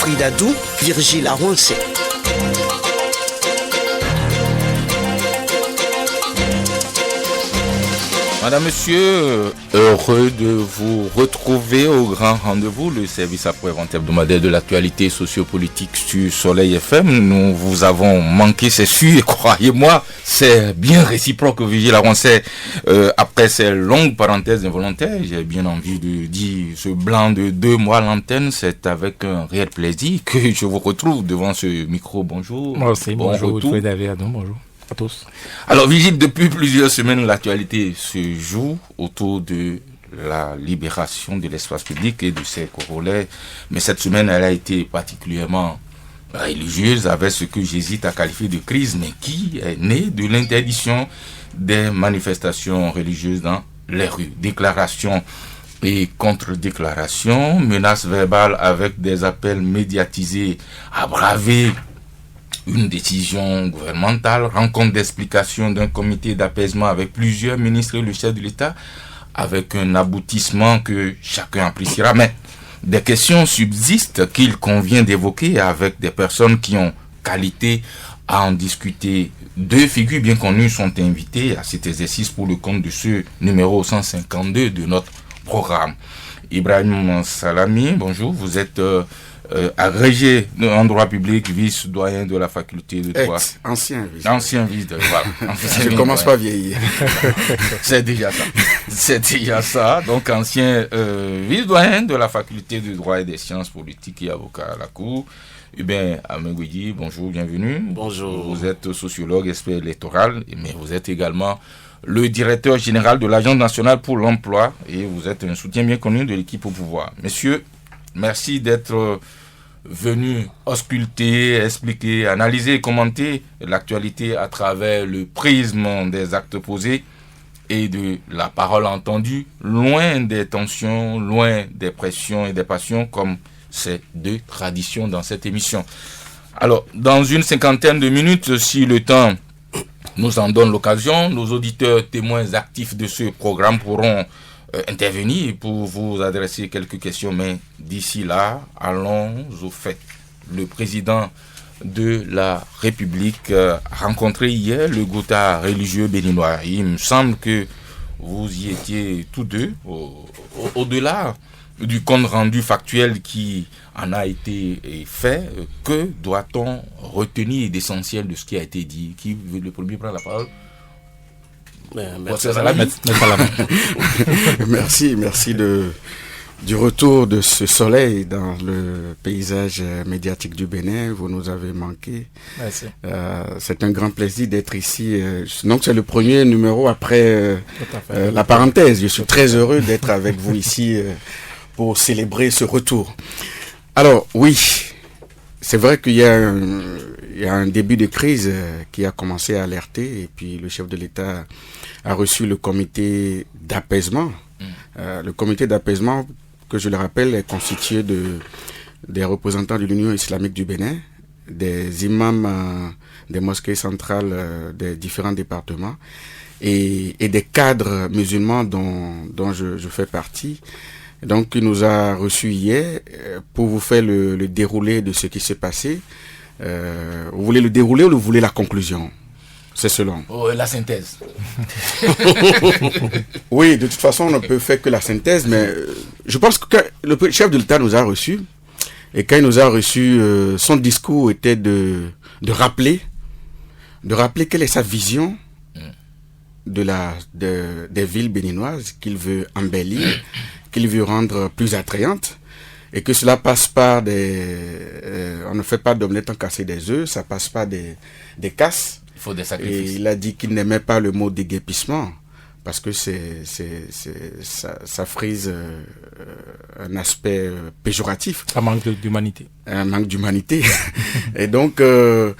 Frida Dou, Virgile Aronce. Madame, Monsieur, heureux de vous retrouver au grand rendez-vous, le service après-vente hebdomadaire de l'actualité sociopolitique sur Soleil FM. Nous vous avons manqué, c'est sûr, et croyez-moi, c'est bien réciproque, Virgile Aronce. Après ces longues parenthèses involontaires, j'ai bien envie de dire ce blanc de 2 mois à l'antenne, c'est avec un réel plaisir que je vous retrouve devant ce micro. Bonjour. Moi aussi, bonjour, David Adon, bonjour à tous. Alors, Vigile, depuis plusieurs semaines, l'actualité se joue autour de la libération de l'espace public et de ses corollaires. Mais cette semaine, elle a été particulièrement religieuse avec ce que j'hésite à qualifier de crise, mais qui est née de l'interdiction des manifestations religieuses dans les rues. Déclarations et contre-déclarations, menaces verbales avec des appels médiatisés à braver une décision gouvernementale, rencontre d'explication d'un comité d'apaisement avec plusieurs ministres et le chef de l'État, avec un aboutissement que chacun appréciera. Mais des questions subsistent qu'il convient d'évoquer avec des personnes qui ont qualité à en discuter. 2 figures bien connues sont invitées à cet exercice pour le compte de ce numéro 152 de notre programme. Ibrahim Salami, bonjour, vous êtes agrégé en droit public, vice-doyen de la faculté de droit. Ancien vice. Ancien vice de droit. Je commence pas à vieillir. C'est déjà ça. C'est déjà ça. Donc, ancien vice-doyen de la faculté de droit et des sciences politiques et avocat à la Cour. Hubert Amengouidi, bonjour, bienvenue. Bonjour. Vous êtes sociologue, expert électoral, mais vous êtes également le directeur général de l'Agence nationale pour l'emploi et vous êtes un soutien bien connu de l'équipe au pouvoir. Messieurs, merci d'être venu ausculter, expliquer, analyser et commenter l'actualité à travers le prisme des actes posés et de la parole entendue, loin des tensions, loin des pressions et des passions, comme c'est de tradition dans cette émission. Alors, dans une 50aine de minutes, si le temps nous en donne l'occasion, nos auditeurs témoins actifs de ce programme pourront intervenir pour vous adresser quelques questions, mais d'ici là, allons au fait. Le président de la République a rencontré hier le Gotha religieux béninois. Il me semble que vous y étiez tous deux, au-delà du compte rendu factuel qui en a été fait. Que doit-on retenir d'essentiel de ce qui a été dit? Qui veut le premier prendre la parole? Merci du retour de ce soleil dans le paysage médiatique du Bénin. Vous nous avez manqué. C'est un grand plaisir d'être ici. Donc c'est le premier numéro après la parenthèse. Je suis très heureux d'être avec vous ici pour célébrer ce retour. Alors oui, c'est vrai qu'il y a un début de crise qui a commencé à alerter et puis le chef de l'État a reçu le comité d'apaisement. Le comité d'apaisement, que je le rappelle, est constitué des représentants de l'Union islamique du Bénin, des imams des mosquées centrales des différents départements et des cadres musulmans dont je fais partie. Donc, il nous a reçus hier pour vous faire le déroulé de ce qui s'est passé. Vous voulez le déroulé ou vous voulez la conclusion? C'est selon. La synthèse. Oui, de toute façon, on ne peut faire que la synthèse, mais je pense que le chef de l'État nous a reçus. Et quand il nous a reçus, son discours était de rappeler quelle est sa vision des villes béninoises qu'il veut embellir, qu'il veut rendre plus attrayantes, et que cela passe par on ne fait pas d'omelette en casser des œufs, ça passe par des casses. Il faut des sacrifices. Et il a dit qu'il n'aimait pas le mot déguerpissement, parce que ça frise un aspect péjoratif. Un manque d'humanité. Un manque d'humanité. Et donc, que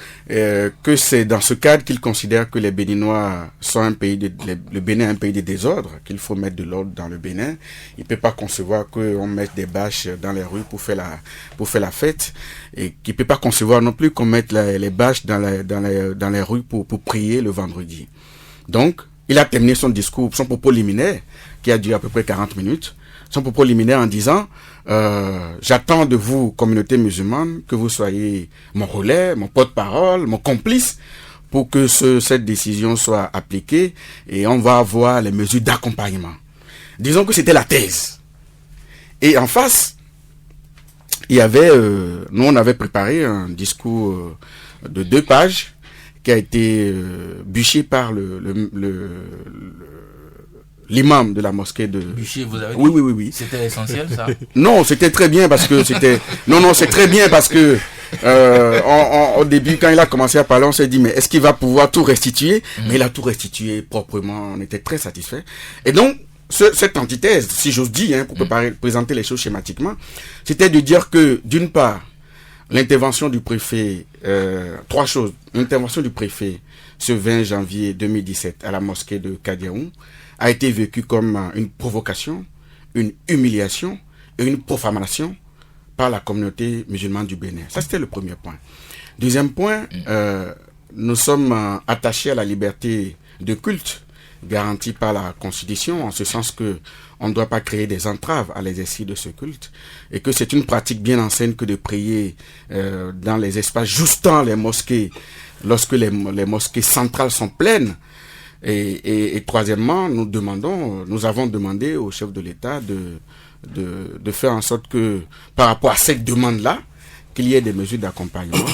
c'est dans ce cadre qu'il considère que les Béninois sont le Bénin est un pays de désordre, qu'il faut mettre de l'ordre dans le Bénin. Il ne peut pas concevoir qu'on mette des bâches dans les rues pour faire la fête, et qu'il ne peut pas concevoir non plus qu'on mette les bâches dans les rues pour prier le vendredi. Donc, il a terminé son discours, son propos liminaire, qui a duré à peu près 40 minutes, son propos liminaire en disant j'attends de vous, communauté musulmane, que vous soyez mon relais, mon porte-parole, mon complice, pour que cette décision soit appliquée, et on va avoir les mesures d'accompagnement. Disons que c'était la thèse. Et en face, il y avait, nous on avait préparé un discours de 2 pages qui a été bûché par l'imam de la mosquée de... Bûché, vous avez dit? Oui. C'était essentiel, ça? Non, c'était très bien parce que c'était... Non, c'est très bien parce que au début, quand il a commencé à parler, on s'est dit, mais est-ce qu'il va pouvoir tout restituer? Mais il a tout restitué proprement, on était très satisfaits. Et donc, cette antithèse, si j'ose dire, pour présenter les choses schématiquement, c'était de dire que, d'une part, l'intervention du préfet, 3 choses. L'intervention du préfet ce 20 janvier 2017 à la mosquée de Kadiaoun a été vécue comme une provocation, une humiliation et une profanation par la communauté musulmane du Bénin. Ça, c'était le premier point. Deuxième point, nous sommes attachés à la liberté de culte garantie par la Constitution, en ce sens que on ne doit pas créer des entraves à l'exercice de ce culte, et que c'est une pratique bien ancienne que de prier dans les espaces justant les mosquées, lorsque les mosquées centrales sont pleines. Et troisièmement, nous avons demandé au chef de l'État de faire en sorte que, par rapport à cette demande-là, qu'il y ait des mesures d'accompagnement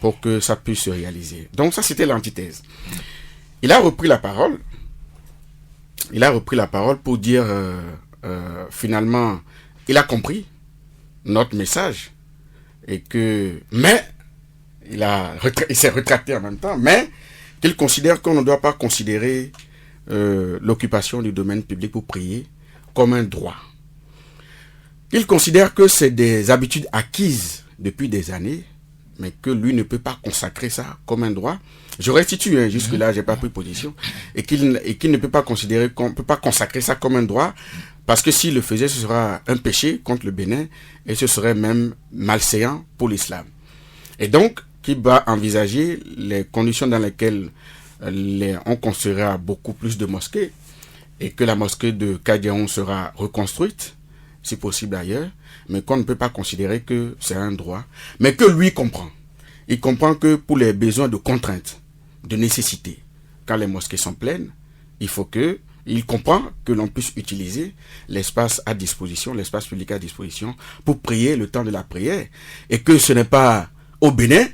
pour que ça puisse se réaliser. Donc ça, c'était l'antithèse. Il a repris la parole pour dire, finalement, il a compris notre message, mais il s'est rétracté en même temps, mais qu'il considère qu'on ne doit pas considérer l'occupation du domaine public pour prier comme un droit. Il considère que c'est des habitudes acquises depuis des années, mais que lui ne peut pas consacrer ça comme un droit. Je restitue, jusque-là, j'ai pas pris position, et qu'il ne peut pas considérer qu'on peut pas consacrer ça comme un droit, parce que s'il le faisait, ce sera un péché contre le Bénin, et ce serait même malséant pour l'islam. Et donc, qu'il va envisager les conditions dans lesquelles on construira beaucoup plus de mosquées, et que la mosquée de Kadiaoun sera reconstruite, si possible ailleurs, mais qu'on ne peut pas considérer que c'est un droit, mais que lui comprend. Il comprend que pour les besoins de contrainte, de nécessité, quand les mosquées sont pleines, il comprend que l'on puisse utiliser l'espace à disposition, l'espace public à disposition, pour prier le temps de la prière, et que ce n'est pas au Bénin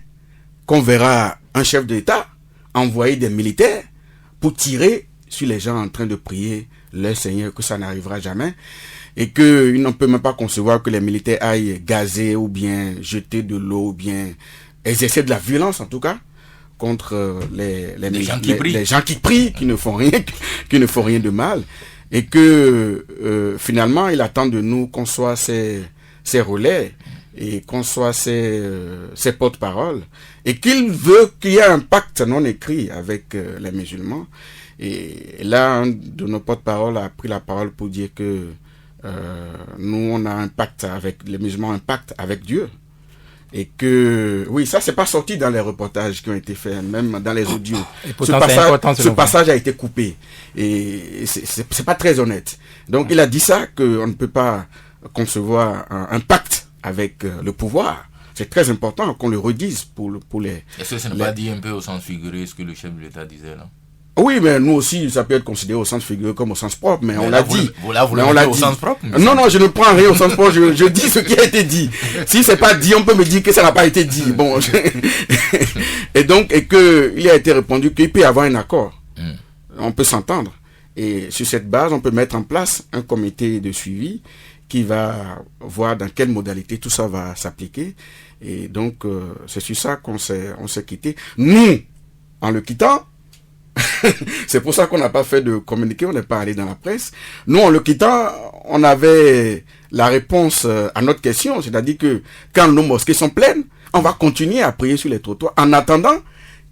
qu'on verra un chef d'État envoyer des militaires pour tirer sur les gens en train de prier leur Seigneur, que ça n'arrivera jamais, et qu'il n'en peut même pas concevoir que les militaires aillent gazer ou bien jeter de l'eau ou bien exercer de la violence en tout cas contre les gens qui prient, qui ne font rien de mal, et que finalement il attend de nous qu'on soit ses relais et qu'on soit ses porte-paroles, et qu'il veut qu'il y ait un pacte non écrit avec les musulmans. Et là, un de nos porte-paroles a pris la parole pour dire que nous, on a un pacte avec les musulmans, un pacte avec Dieu. Et que, oui, ça, c'est pas sorti dans les reportages qui ont été faits, même dans les audios. Ce passage a été coupé. Et c'est pas très honnête. Donc, il a dit ça, qu'on ne peut pas concevoir un pacte avec le pouvoir. C'est très important qu'on le redise pour les... Est-ce que ça n'est pas dit un peu au sens figuré ce que le chef de l'État disait là? Oui, mais nous aussi, ça peut être considéré au sens figuré comme au sens propre, mais on l'a dit. Vous l'avez au sens propre? Non, je ne prends rien au sens propre, je dis ce qui a été dit. Si c'est pas dit, on peut me dire que ça n'a pas été dit. Bon, et donc, il a été répondu qu'il peut y avoir un accord. On peut s'entendre. Et sur cette base, on peut mettre en place un comité de suivi qui va voir dans quelle modalité tout ça va s'appliquer. Et donc, c'est sur ça qu'on s'est quitté. Nous, en le quittant, c'est pour ça qu'on n'a pas fait de communiqué, on n'est pas allé dans la presse. Nous, en le quittant, on avait la réponse à notre question, c'est-à-dire que quand nos mosquées sont pleines, on va continuer à prier sur les trottoirs en attendant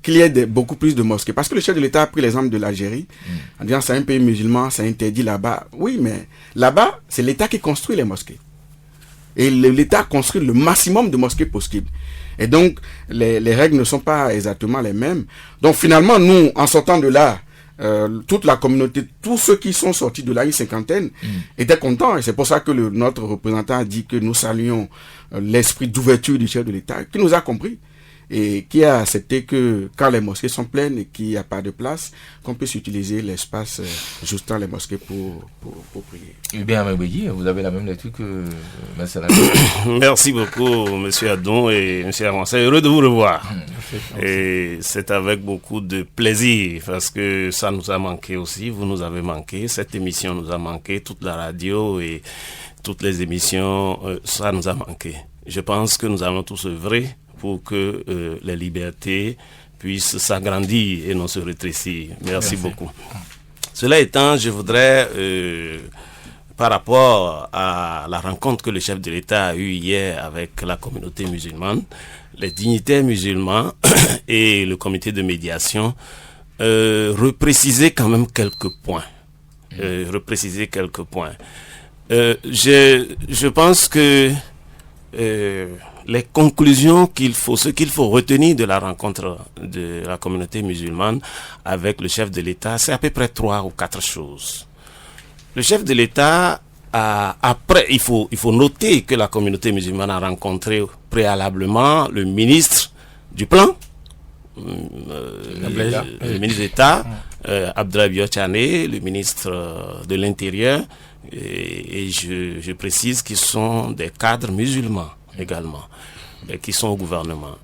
qu'il y ait beaucoup plus de mosquées. Parce que le chef de l'État a pris l'exemple de l'Algérie, en disant c'est un pays musulman, c'est interdit là-bas. Oui, mais là-bas, c'est l'État qui construit les mosquées. Et l'État construit le maximum de mosquées possibles. Et donc, les règles ne sont pas exactement les mêmes. Donc, finalement, nous, en sortant de là, toute la communauté, tous ceux qui sont sortis de là, une cinquantaine, étaient contents. Et c'est pour ça que notre représentant a dit que nous saluons l'esprit d'ouverture du chef de l'État, qui nous a compris et qui a accepté que quand les mosquées sont pleines et qu'il n'y a pas de place, qu'on puisse utiliser l'espace juste dans les mosquées pour prier. Eh bien, vous avez la même lecture que M. Merci beaucoup, M. Adon et M. Avancé. Heureux de vous revoir. Et c'est avec beaucoup de plaisir parce que ça nous a manqué aussi. Vous nous avez manqué. Cette émission nous a manqué. Toute la radio et toutes les émissions, ça nous a manqué. Je pense que nous allons tous œuvrer pour que les libertés puissent s'agrandir et non se rétrécir. Merci beaucoup. Cela étant, je voudrais, par rapport à la rencontre que le chef de l'État a eue hier avec la communauté musulmane, les dignitaires musulmans et le comité de médiation, repréciser quand même quelques points. Je pense que les conclusions ce qu'il faut retenir de la rencontre de la communauté musulmane avec le chef de l'État, c'est à peu près 3 ou 4 choses. Le chef de l'État il faut noter que la communauté musulmane a rencontré préalablement le ministre du Plan, le ministre d'État, Abdoulaye Biotchane, le ministre de l'Intérieur, et je précise qu'ils sont des cadres musulmans également, qui sont au gouvernement.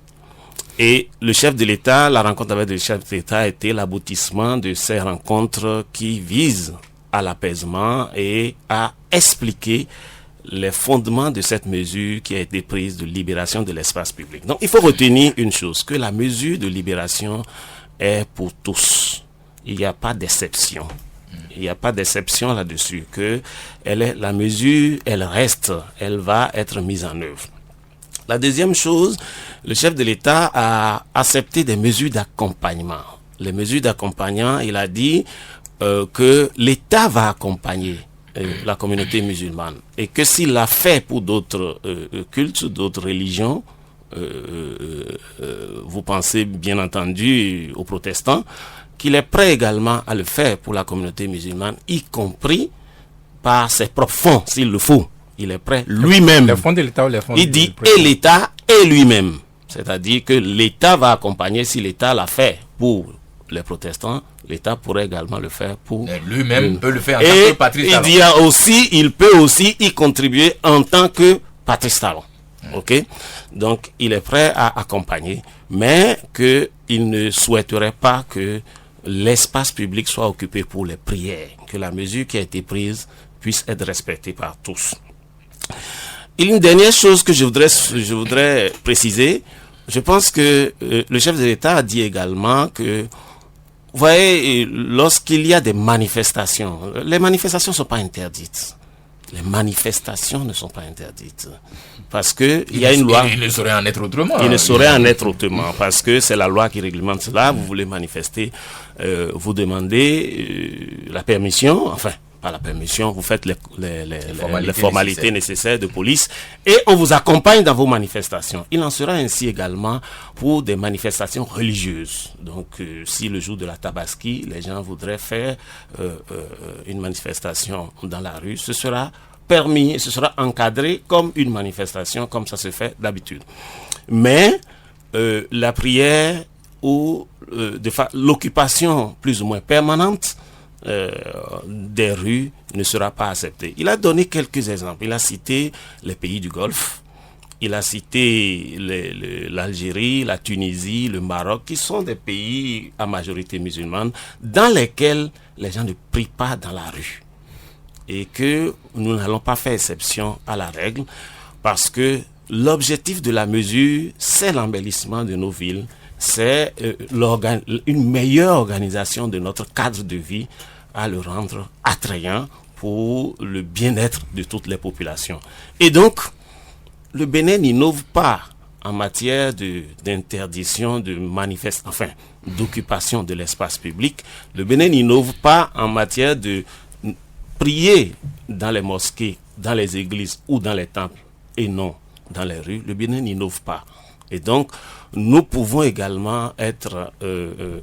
Et le chef de l'État, la rencontre avec le chef de l'État a été l'aboutissement de ces rencontres qui visent à l'apaisement et à expliquer les fondements de cette mesure qui a été prise de libération de l'espace public. Donc il faut retenir une chose, que la mesure de libération est pour tous. Il n'y a pas d'exception. Il n'y a pas d'exception là-dessus, que la mesure, elle va être mise en œuvre. La deuxième chose, le chef de l'État a accepté des mesures d'accompagnement. Les mesures d'accompagnement, il a dit que l'État va accompagner la communauté musulmane et que s'il l'a fait pour d'autres cultes, d'autres religions, vous pensez bien entendu aux protestants, qu'il est prêt également à le faire pour la communauté musulmane, y compris par ses propres fonds, s'il le faut. Il est prêt lui-même. Les fonds de l'État ou les fonds il dit et l'État et lui-même. C'est-à-dire que l'État va accompagner, si l'État l'a fait pour les protestants, l'État pourrait également le faire pour lui-même. Peut le faire en tant que Patrice Talon. Il peut aussi y contribuer en tant que Patrice Talon. Ok? Donc, il est prêt à accompagner, mais qu'il ne souhaiterait pas que l'espace public soit occupé pour les prières, que la mesure qui a été prise puisse être respectée par tous. Et une dernière chose que je voudrais préciser, je pense que le chef de l'État a dit également que, vous voyez, lorsqu'il y a des manifestations, les manifestations ne sont pas interdites. Les manifestations ne sont pas interdites. Parce que il y a une loi. Il ne saurait en être autrement. Il ne saurait en être autrement. Parce que c'est la loi qui réglemente cela. Vous voulez manifester, vous demandez la permission, enfin, pas la permission, vous faites les formalités nécessaires de police et on vous accompagne dans vos manifestations. Il en sera ainsi également pour des manifestations religieuses. Donc, si le jour de la Tabaski, les gens voudraient faire une manifestation dans la rue, ce sera permis, ce sera encadré comme une manifestation, comme ça se fait d'habitude. Mais la prière ou l'occupation plus ou moins permanente des rues ne sera pas acceptée. Il a donné quelques exemples. Il a cité les pays du Golfe, il a cité l'Algérie, la Tunisie, le Maroc, qui sont des pays à majorité musulmane, dans lesquels les gens ne prient pas dans la rue. Et que nous n'allons pas faire exception à la règle, parce que l'objectif de la mesure, c'est l'embellissement de nos villes, c'est une meilleure organisation de notre cadre de vie, à le rendre attrayant pour le bien-être de toutes les populations. Et donc, le Bénin n'innove pas en matière d'interdiction de manifestation, enfin, d'occupation de l'espace public. Le Bénin n'innove pas en matière de prier dans les mosquées, dans les églises ou dans les temples, et non dans les rues. Le Bénin n'innove pas. Et donc, nous pouvons également être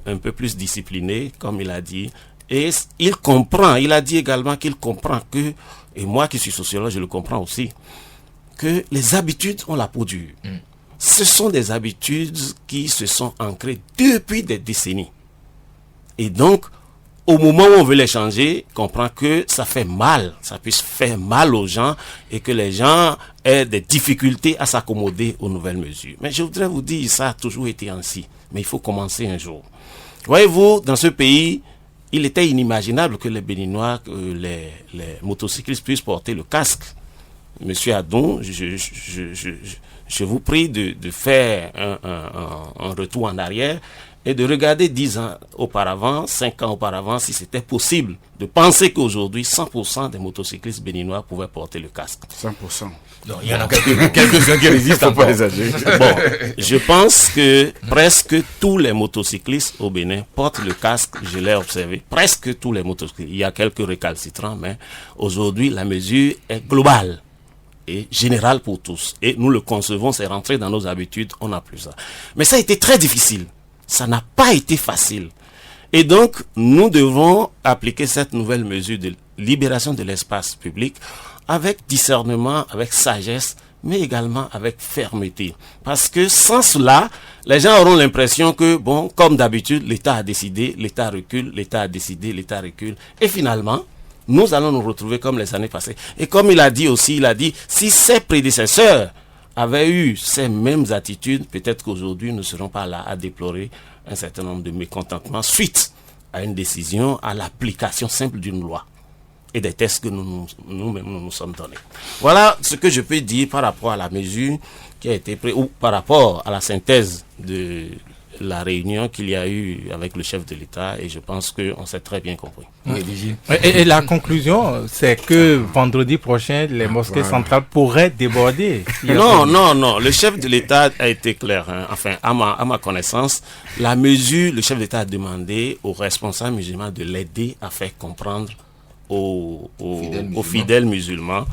un peu plus disciplinés, comme il a dit. Et il a dit également qu'il comprend que, et moi qui suis sociologue, je le comprends aussi, que les habitudes ont la peau dure. Ce sont des habitudes qui se sont ancrées depuis des décennies. Et donc, au moment où on veut les changer, comprend que ça fait mal, ça puisse faire mal aux gens et que les gens aient des difficultés à s'accommoder aux nouvelles mesures. Mais je voudrais vous dire, ça a toujours été ainsi, mais il faut commencer un jour. Voyez-vous, dans ce pays, il était inimaginable que les Béninois, les motocyclistes puissent porter le casque. Monsieur Adon, je vous prie de faire un retour en arrière et de regarder 10 ans auparavant, 5 ans auparavant, si c'était possible de penser qu'aujourd'hui, 100% des motocyclistes béninois pouvaient porter le casque. 100%. Non, il y en a quelques-uns qui résistent encore. Bon, je pense que presque tous les motocyclistes au Bénin portent le casque, je l'ai observé. Presque tous les motocyclistes. Il y a quelques récalcitrants, mais aujourd'hui, la mesure est globale et générale pour tous. Et nous le concevons, c'est rentré dans nos habitudes, on n'a plus ça. Mais ça a été très difficile. Ça n'a pas été facile. Et donc, nous devons appliquer cette nouvelle mesure de libération de l'espace public avec discernement, avec sagesse, mais également avec fermeté. Parce que sans cela, les gens auront l'impression que, bon, comme d'habitude, l'État a décidé, l'État recule, l'État a décidé, l'État recule. Et finalement, nous allons nous retrouver comme les années passées. Et comme il a dit aussi, si ses prédécesseurs avaient eu ces mêmes attitudes, peut-être qu'aujourd'hui, nous ne serons pas là à déplorer un certain nombre de mécontentements suite à une décision, à l'application simple d'une loi et des tests que nous-mêmes nous sommes donnés. Voilà ce que je peux dire par rapport à la mesure qui a été prise, ou par rapport à la synthèse de la réunion qu'il y a eu avec le chef de l'État, et je pense qu'on s'est très bien compris. Et la conclusion, c'est que vendredi prochain, les mosquées centrales pourraient déborder. Non, le chef de l'État a été clair. Enfin, à ma connaissance, la mesure, le chef de l'État a demandé aux responsables musulmans de l'aider à faire comprendre aux fidèles musulmans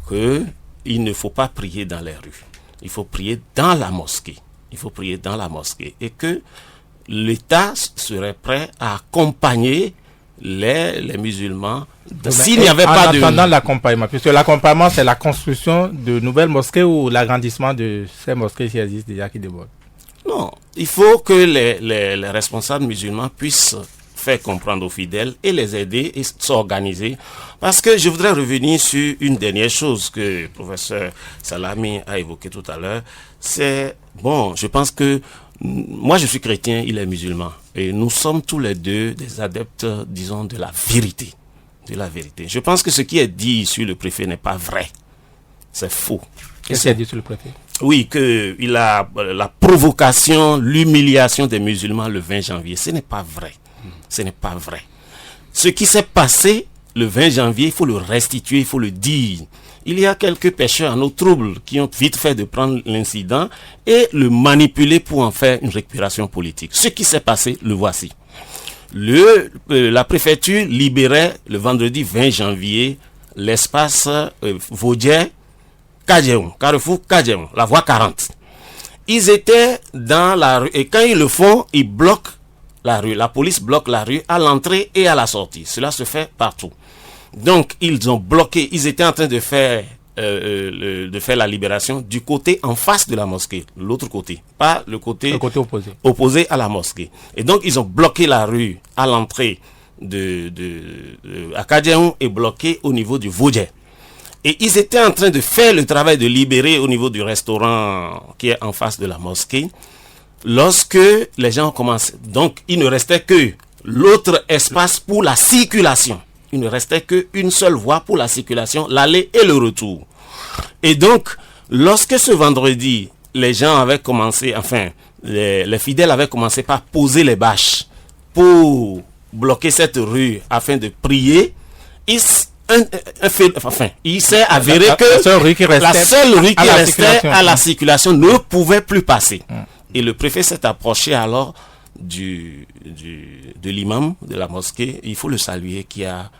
qu'il ne faut pas prier dans les rues. Il faut prier dans la mosquée. Et que l'État serait prêt à accompagner les musulmans s'il n'y avait pas de... En attendant l'accompagnement, puisque l'accompagnement, c'est la construction de nouvelles mosquées ou l'agrandissement de ces mosquées qui existent déjà, qui débordent. Non, il faut que les responsables musulmans puissent faire comprendre aux fidèles et les aider et s'organiser. Parce que je voudrais revenir sur une dernière chose que le professeur Salami a évoqué tout à l'heure. C'est, bon, je pense que moi je suis chrétien, il est musulman. Et nous sommes tous les deux des adeptes, disons, de la vérité. Je pense que ce qui est dit sur le préfet n'est pas vrai. C'est faux. Qu'est-ce qu'il a dit sur le préfet? Oui, qu'il a la provocation, l'humiliation des musulmans le 20 janvier. Ce n'est pas vrai. Ce qui s'est passé le 20 janvier, il faut le restituer, il faut le dire. Il y a quelques pécheurs en eau trouble qui ont vite fait de prendre l'incident et le manipuler pour en faire une récupération politique. Ce qui s'est passé, le voici. La préfecture libérait le vendredi 20 janvier l'espace Vaudier, Carrefour Kadjeon, la voie 40. Ils étaient dans la rue et quand ils le font, ils bloquent la rue. La police bloque la rue à l'entrée et à la sortie. Cela se fait partout. Donc, ils ont bloqué. Ils étaient en train de faire la libération du côté en face de la mosquée. L'autre côté. Pas le côté opposé à la mosquée. Et donc, ils ont bloqué la rue à l'entrée à Kadjeon et bloqué au niveau du Vaudier. Et ils étaient en train de faire le travail de libérer au niveau du restaurant qui est en face de la mosquée. Lorsque les gens ont commencé, donc il ne restait que l'autre espace pour la circulation. Il ne restait qu'une seule voie pour la circulation, l'aller et le retour. Et donc, lorsque ce vendredi, les gens avaient commencé, enfin, les fidèles avaient commencé par poser les bâches pour bloquer cette rue afin de prier, il s'est avéré que la seule rue qui restait à la circulation ne pouvait plus passer. Et le préfet s'est approché alors de l'imam de la mosquée, il faut le saluer, qui a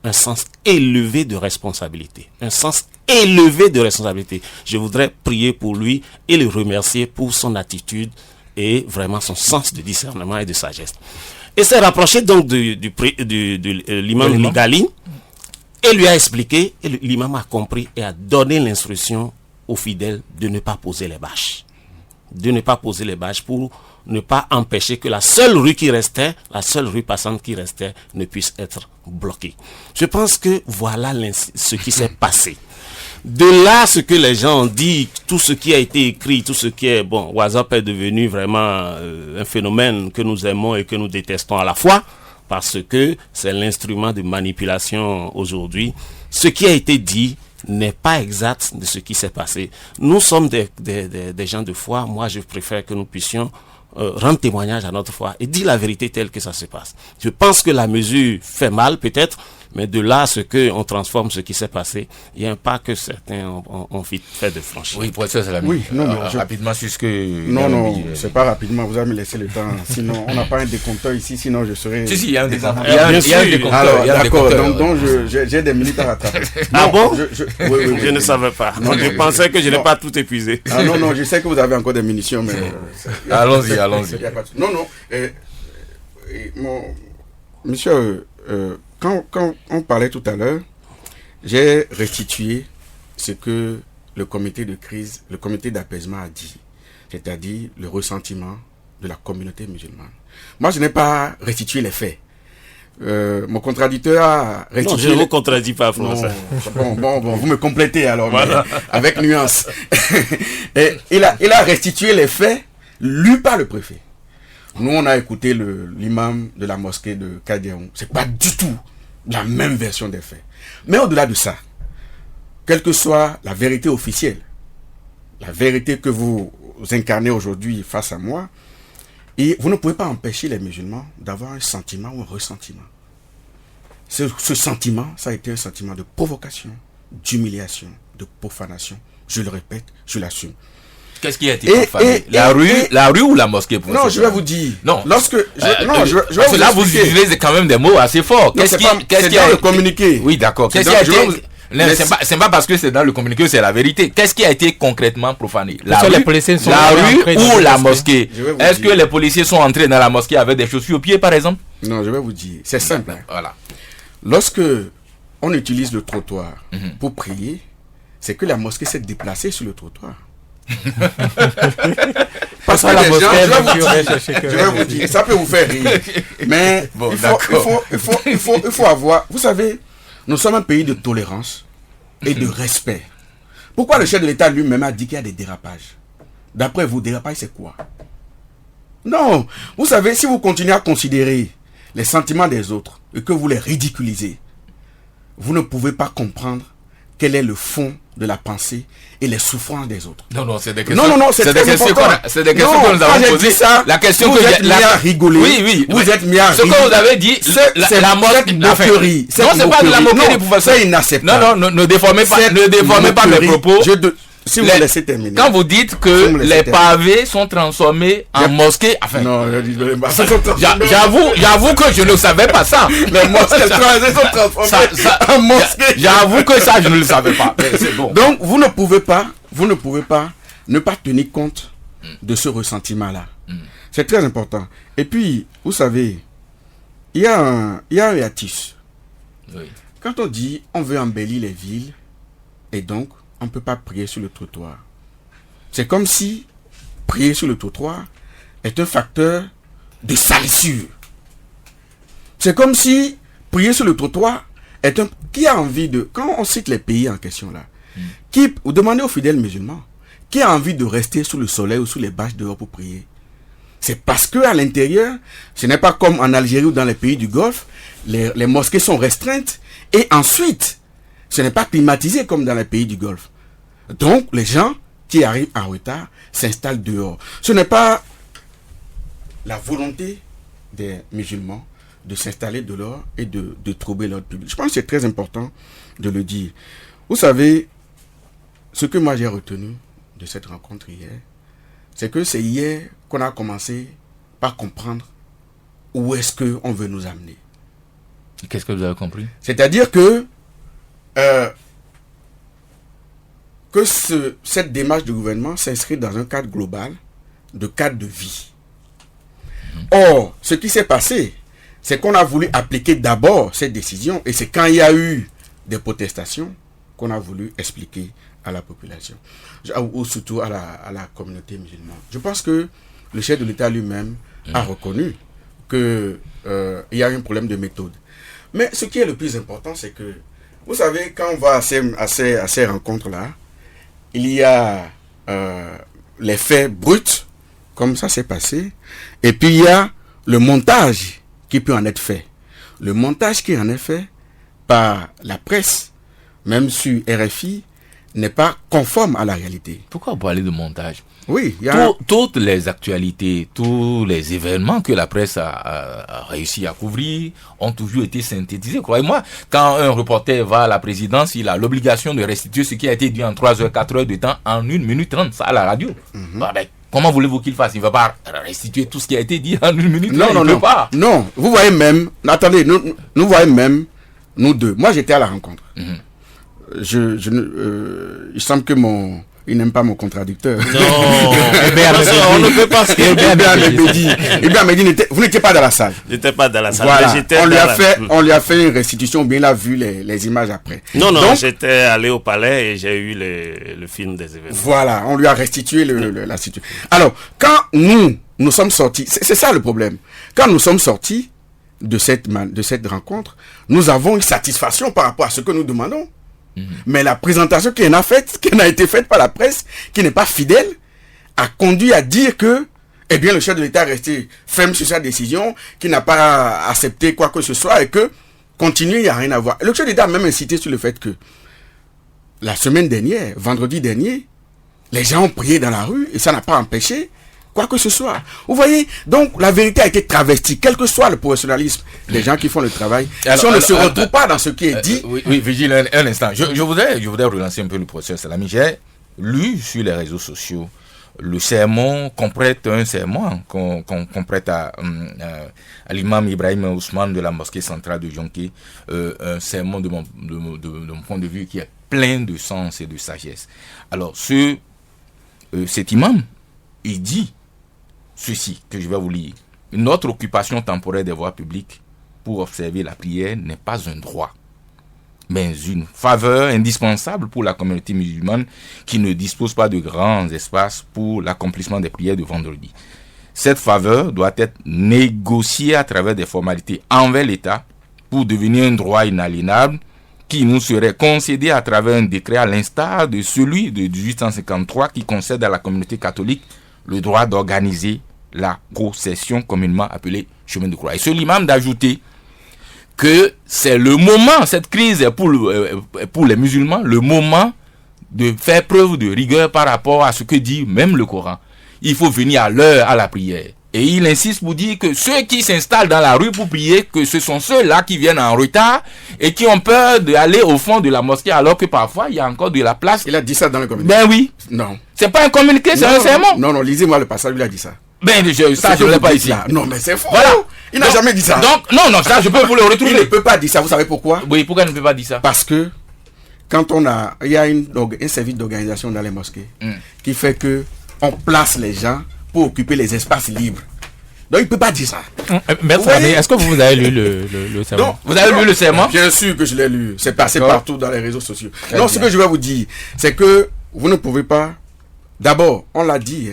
un sens élevé de responsabilité. Un sens élevé de responsabilité. Je voudrais prier pour lui et le remercier pour son attitude et vraiment son sens de discernement et de sagesse. Et s'est rapproché donc de l'imam Ligali et lui a expliqué, et l'imam a compris et a donné l'instruction aux fidèles de ne pas poser les bâches. De ne pas poser les bâches pour ne pas empêcher que la seule rue qui restait, la seule rue passante qui restait, ne puisse être bloquée. Je pense que voilà ce qui s'est passé. De là, ce que les gens ont dit, tout ce qui a été écrit, tout ce qui est... Bon, WhatsApp est devenu vraiment un phénomène que nous aimons et que nous détestons à la fois, parce que c'est l'instrument de manipulation aujourd'hui. Ce qui a été dit n'est pas exact de ce qui s'est passé. Nous sommes des gens de foi. Moi, je préfère que nous puissions rendre témoignage à notre foi et dire la vérité telle que ça se passe. Je pense que la mesure fait mal, peut-être, mais de là à ce qu'on transforme ce qui s'est passé, il y a un pas que certains ont vite fait de franchir. Oui, professeur Salami, oui, rapidement sur ce que... Non, c'est pas rapidement, vous allez me laisser le temps. Sinon, on n'a pas un décompteur ici, sinon je serais... Si, il y a un décompteur. Il y a un décompteur. Alors, d'accord, donc j'ai des minutes à rattraper. Ah bon? Oui, je ne savais pas. Non, je pensais que je n'ai pas tout épuisé. Ah non, je sais que vous avez encore des munitions, mais... Allons-y. Non. Monsieur, quand on parlait tout à l'heure, j'ai restitué ce que le comité de crise, le comité d'apaisement a dit, c'est-à-dire le ressentiment de la communauté musulmane. Moi, je n'ai pas restitué les faits. Mon contradicteur a restitué... Non, je ne vous contredis pas, François. Bon, vous me complétez alors, voilà. Avec nuance. Et il a restitué les faits lus par le préfet. Nous, on a écouté l'imam de la mosquée de Kadiaou. C'est pas du tout la même version des faits. Mais au-delà de ça, quelle que soit la vérité officielle, la vérité que vous incarnez aujourd'hui face à moi, et vous ne pouvez pas empêcher les musulmans d'avoir un sentiment ou un ressentiment. Ce sentiment, ça a été un sentiment de provocation, d'humiliation, de profanation. Je le répète, je l'assume. Qu'est-ce qui a été profané? La rue ou la mosquée? Non, je vais vous dire. Non. Lorsque parce que là, vous utilisez quand même des mots assez forts. Qu'est-ce qui a été communiqué? Oui, d'accord. Qu'est-ce qui a été... C'est pas parce que c'est dans le communiqué, c'est la vérité. Qu'est-ce qui a été concrètement profané? La rue ou la mosquée? Est-ce que les policiers sont entrés dans la mosquée avec des chaussures aux pieds, par exemple? Non, je vais vous dire. C'est simple. Voilà. Lorsque on utilise le trottoir pour prier, c'est que la mosquée s'est déplacée sur le trottoir. Parce que les gens, je vais vous dire, ça peut vous faire rire, mais bon, il faut avoir, vous savez, nous sommes un pays de tolérance et de respect. Pourquoi le chef de l'État lui-même a dit qu'il y a des dérapages? D'après vous, dérapage c'est quoi? Non, vous savez, si vous continuez à considérer les sentiments des autres et que vous les ridiculisez, vous ne pouvez pas comprendre quel est le fond de la pensée et les souffrances des autres. Non, c'est des questions. Non, c'est des questions que nous avons posées. La question vous êtes mis à rigoler. Oui. Vous êtes mis à rigoler. Ce que vous avez dit, c'est la moquerie. Non, c'est pas de la moquerie pour faire ça. C'est inacceptable. Non, ne déformez pas mes propos. Si vous me laissez terminer. Quand vous dites que les pavés sont transformés en mosquées, enfin. Non, j'avoue que je ne savais pas ça. Les mosquées sont transformées en mosquées. J'avoue que ça, je ne le savais pas. C'est bon. Donc, vous ne pouvez pas ne pas tenir compte de ce ressentiment-là. C'est très important. Et puis, vous savez, il y a un hiatus. Oui. Quand on dit on veut embellir les villes, et donc, on ne peut pas prier sur le trottoir. C'est comme si prier sur le trottoir est un facteur de salissure. C'est comme si prier sur le trottoir est un... Qui a envie de... Quand on cite les pays en question là, vous demandez aux fidèles musulmans, qui a envie de rester sous le soleil ou sous les bâches dehors pour prier? C'est parce qu'à l'intérieur, ce n'est pas comme en Algérie ou dans les pays du Golfe, les mosquées sont restreintes et ensuite... Ce n'est pas climatisé comme dans les pays du Golfe. Donc, les gens qui arrivent en retard s'installent dehors. Ce n'est pas la volonté des musulmans de s'installer dehors et de troubler l'ordre public. Je pense que c'est très important de le dire. Vous savez, ce que moi j'ai retenu de cette rencontre hier, c'est que c'est hier qu'on a commencé par comprendre où est-ce qu'on veut nous amener. Qu'est-ce que vous avez compris? C'est-à-dire que cette démarche du gouvernement s'inscrit dans un cadre global de cadre de vie. Or, ce qui s'est passé, c'est qu'on a voulu appliquer d'abord cette décision, et c'est quand il y a eu des protestations qu'on a voulu expliquer à la population, ou surtout à la communauté musulmane. Je pense que le chef de l'État lui-même a reconnu qu'il y a un problème de méthode. Mais ce qui est le plus important, c'est que, vous savez, quand on va à ces rencontres-là, il y a les faits bruts, comme ça s'est passé, et puis il y a le montage qui peut en être fait. Le montage qui en est fait par la presse, même sur RFI, n'est pas conforme à la réalité. Pourquoi vous parlez de montage? Oui, il y a... Toutes les actualités, tous les événements que la presse a réussi à couvrir ont toujours été synthétisés. Croyez-moi, quand un reporter va à la présidence, il a l'obligation de restituer ce qui a été dit en 3 heures, 4 heures de temps en 1 minute 30, ça à la radio. Comment voulez-vous qu'il fasse? Il ne va pas restituer tout ce qui a été dit en 1 minute 30. Non, vous voyez même, attendez, nous voyons même, nous deux. Moi, j'étais à la rencontre. Il semble que il n'aime pas mon contradicteur. Non, on ne peut pas. Ibn Mehdi, vous n'étiez pas dans la salle. J'étais pas dans la salle. Voilà. On lui a fait une restitution, bien il a vu les images après. Non, j'étais allé au palais et j'ai eu le film des événements. Voilà, on lui a restitué la situation. Alors, quand nous sommes sortis, c'est ça le problème. Quand nous sommes sortis de cette rencontre, nous avons une satisfaction par rapport à ce que nous demandons. Mais la présentation qui en a été faite par la presse, qui n'est pas fidèle, a conduit à dire que, eh bien, le chef de l'État est resté ferme sur sa décision, qui n'a pas accepté quoi que ce soit, et que continuer, il n'y a rien à voir. Le chef de l'État a même insisté sur le fait que la semaine dernière, vendredi dernier, les gens ont prié dans la rue, et ça n'a pas empêché quoi que ce soit. Vous voyez, donc la vérité a été travestie, quel que soit le professionnalisme des gens qui font le travail. Si on ne se retrouve pas dans ce qui est dit... Oui, Vigile, un instant. Je voudrais relancer un peu le professeur Salami. J'ai lu sur les réseaux sociaux le sermon qu'on prête, un sermon qu'on prête à l'imam Ibrahim Ousmane de la mosquée centrale de Jonké, un sermon de mon point de vue qui est plein de sens et de sagesse. Alors, cet imam, il dit ceci, que je vais vous lire. Notre occupation temporaire des voies publiques pour observer la prière n'est pas un droit, mais une faveur indispensable pour la communauté musulmane qui ne dispose pas de grands espaces pour l'accomplissement des prières de vendredi. Cette faveur doit être négociée à travers des formalités envers l'État pour devenir un droit inaliénable qui nous serait concédé à travers un décret à l'instar de celui de 1853 qui concède à la communauté catholique le droit d'organiser la procession communément appelée chemin de croix. Et ce l'imam d'ajouter que c'est le moment, cette crise est pour les musulmans, le moment de faire preuve de rigueur par rapport à ce que dit même le Coran. Il faut venir à l'heure à la prière. Et il insiste pour dire que ceux qui s'installent dans la rue pour prier, que ce sont ceux-là qui viennent en retard et qui ont peur d'aller au fond de la mosquée alors que parfois il y a encore de la place. Il a dit ça dans le communiqué. Ben oui. Non. C'est pas un communiqué, c'est un sermon. Non, lisez-moi le passage, il a dit ça. Ben, je ne l'ai pas ici. Là. Non, mais c'est faux. Voilà. Il n'a jamais dit ça. Donc, non, ça, je peux vous le retrouver. Il ne peut pas dire ça. Vous savez pourquoi? Oui, pourquoi il ne peut pas dire ça? Parce que, quand il y a un service d'organisation dans les mosquées qui fait que on place les gens pour occuper les espaces libres. Donc, il ne peut pas dire ça. Maître Ami, est-ce que vous avez lu le serment? Vous avez lu le serment? Bien sûr que je l'ai lu. C'est passé partout dans les réseaux sociaux. Non, ce que je vais vous dire, c'est que vous ne pouvez pas... D'abord, on l'a dit,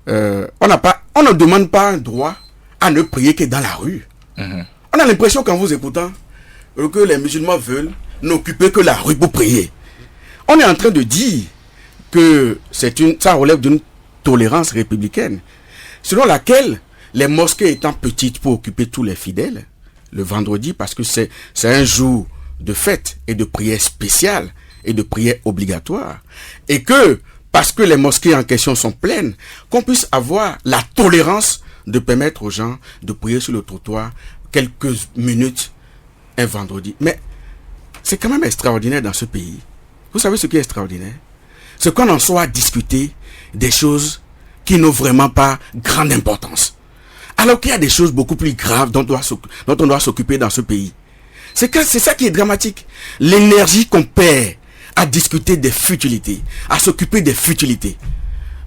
on ne demande pas un droit à ne prier que dans la rue. On a l'impression qu'en vous écoutant que les musulmans veulent n'occuper que la rue pour prier. On est en train de dire que ça relève d'une tolérance républicaine selon laquelle les mosquées étant petites pour occuper tous les fidèles le vendredi, parce que c'est un jour de fête et de prière spéciale et de prière obligatoire, et que parce que les mosquées en question sont pleines, qu'on puisse avoir la tolérance de permettre aux gens de prier sur le trottoir quelques minutes un vendredi. Mais c'est quand même extraordinaire dans ce pays. Vous savez ce qui est extraordinaire? C'est qu'on en soit à discuter des choses qui n'ont vraiment pas grande importance. Alors qu'il y a des choses beaucoup plus graves dont on doit s'occuper dans ce pays. C'est ça qui est dramatique. L'énergie qu'on perd à discuter des futilités, à s'occuper des futilités,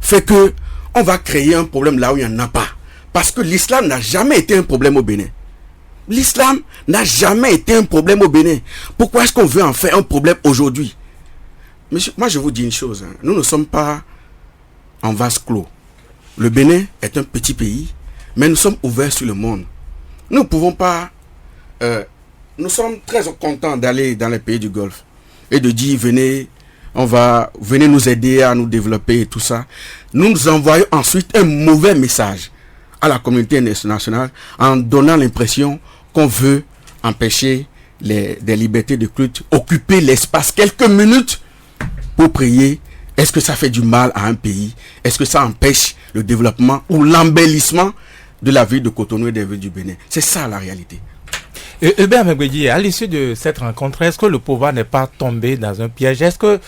fait que on va créer un problème là où il n'y en a pas. Parce que l'islam n'a jamais été un problème au Bénin. L'islam n'a jamais été un problème au Bénin. Pourquoi est-ce qu'on veut en faire un problème aujourd'hui? Monsieur, moi je vous dis une chose, hein. Nous ne sommes pas en vase clos. Le Bénin est un petit pays, mais nous sommes ouverts sur le monde. Nous ne pouvons pas... nous sommes très contents d'aller dans les pays du Golfe et de dire venez nous aider à nous développer et tout ça. Nous envoyons ensuite un mauvais message à la communauté internationale en donnant l'impression qu'on veut empêcher des libertés de culte, occuper l'espace quelques minutes pour prier. Est-ce que ça fait du mal à un pays? Est-ce que ça empêche le développement ou l'embellissement de la ville de Cotonou et des villes du Bénin? C'est ça la réalité. Hubert Mbenguédié, à l'issue de cette rencontre, est-ce que le pouvoir n'est pas tombé dans un piège? Est-ce que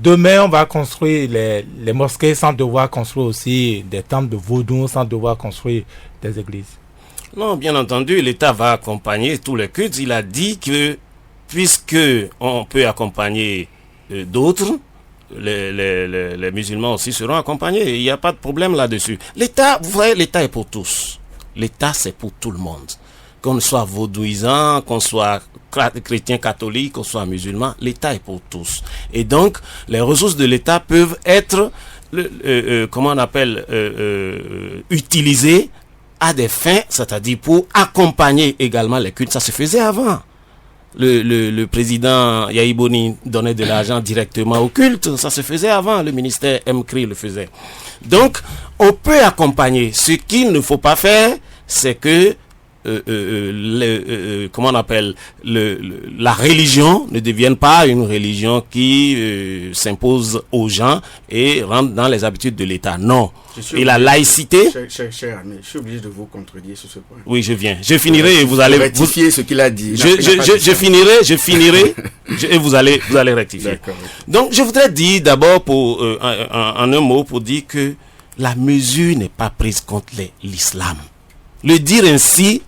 demain on va construire les mosquées sans devoir construire aussi des temples de vaudou, sans devoir construire des églises? Non, bien entendu, l'État va accompagner tous les cultes. Il a dit que puisque on peut accompagner d'autres, les musulmans aussi seront accompagnés. Il n'y a pas de problème là-dessus. L'État, vous voyez, l'État est pour tous. L'État, c'est pour tout le monde. Qu'on soit vaudouisant, qu'on soit chrétien catholique, qu'on soit musulman, l'État est pour tous. Et donc, les ressources de l'État peuvent être, utilisées à des fins, c'est-à-dire pour accompagner également les cultes. Ça se faisait avant. Le président Yahi Boni donnait de l'argent directement au culte. Ça se faisait avant. Le ministère MCRI le faisait. Donc, on peut accompagner. Ce qu'il ne faut pas faire, c'est que la religion ne devienne pas une religion qui s'impose aux gens et rentre dans les habitudes de l'État. Non. Et la laïcité... Cher ami, je suis obligé de vous contredire sur ce point. Oui, je viens. Je finirai et vous allez... rectifier ce qu'il a dit. Je finirai et vous allez rectifier. D'accord. Donc, je voudrais dire d'abord en un mot pour dire que la mesure n'est pas prise contre l'islam. Le dire ainsi,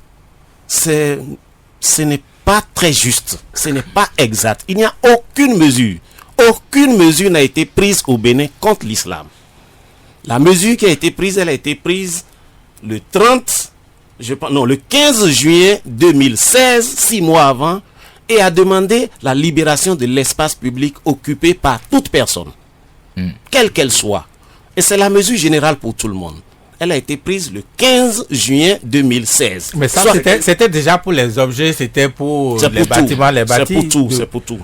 ce n'est pas très juste, ce n'est pas exact. Il n'y a aucune mesure n'a été prise au Bénin contre l'islam. La mesure qui a été prise, elle a été prise le 15 juillet 2016, 6 mois avant, et a demandé la libération de l'espace public occupé par toute personne, quelle qu'elle soit. Et c'est la mesure générale pour tout le monde. Elle a été prise le 15 juin 2016. Mais ça, c'était déjà pour les objets, c'était pour les bâtiments, les bâtis. C'est pour tout.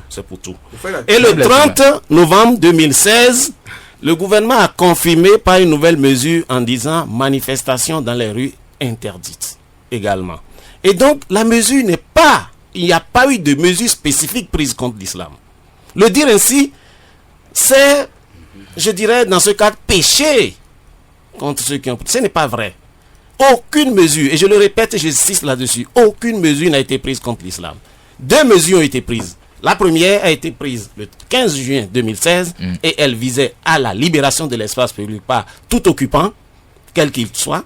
Et le 30 novembre 2016, le gouvernement a confirmé par une nouvelle mesure en disant manifestation dans les rues interdites également. Et donc, la mesure n'est pas, il n'y a pas eu de mesure spécifique prise contre l'islam. Le dire ainsi, c'est, je dirais, dans ce cas, péché contre ceux qui ont... Ce n'est pas vrai. Aucune mesure, et je le répète et j'insiste là-dessus, aucune mesure n'a été prise contre l'islam. 2 mesures ont été prises. La première a été prise le 15 juin 2016 et elle visait à la libération de l'espace public par tout occupant, quel qu'il soit.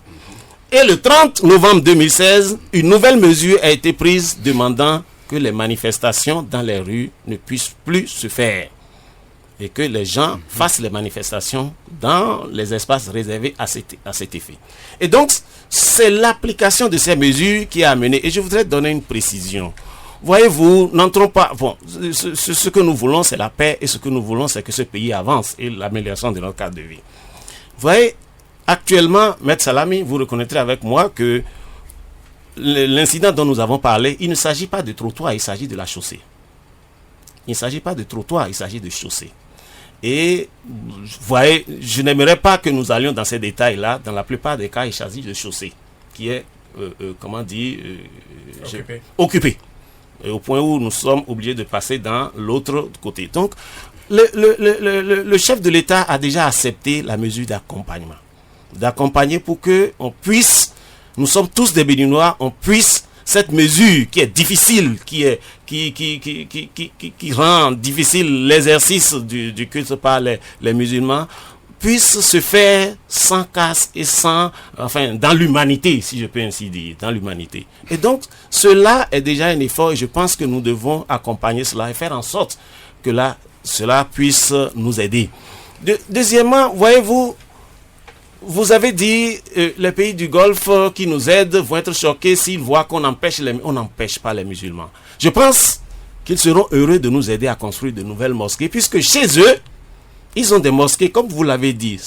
Et le 30 novembre 2016, une nouvelle mesure a été prise demandant que les manifestations dans les rues ne puissent plus se faire. Et que les gens fassent les manifestations dans les espaces réservés à cet effet. Et donc, c'est l'application de ces mesures qui a amené, et je voudrais donner une précision. Voyez-vous, n'entrons pas... Bon, ce que nous voulons, c'est la paix, et ce que nous voulons, c'est que ce pays avance, et l'amélioration de notre cadre de vie. Vous voyez, actuellement, Maître Salami, vous reconnaîtrez avec moi que l'incident dont nous avons parlé, il ne s'agit pas de trottoir, il s'agit de la chaussée. Il ne s'agit pas de trottoir, il s'agit de chaussée. Et vous voyez, je n'aimerais pas que nous allions dans ces détails-là. Dans la plupart des cas, il s'agit de chaussée, qui est, occupée. Et au point où nous sommes obligés de passer dans l'autre côté. Donc, le chef de l'État a déjà accepté la mesure d'accompagnement. D'accompagner pour que on puisse, nous sommes tous des Béninois, on puisse, cette mesure qui est difficile, qui rend difficile l'exercice du culte par les musulmans, puisse se faire sans casse et dans l'humanité, si je peux ainsi dire, dans l'humanité. Et donc, cela est déjà un effort et je pense que nous devons accompagner cela et faire en sorte que cela puisse nous aider. Deuxièmement, voyez-vous, vous avez dit les pays du Golfe qui nous aident vont être choqués s'ils voient qu'on on n'empêche pas les musulmans. Je pense qu'ils seront heureux de nous aider à construire de nouvelles mosquées puisque chez eux, ils ont des mosquées, comme vous l'avez dit,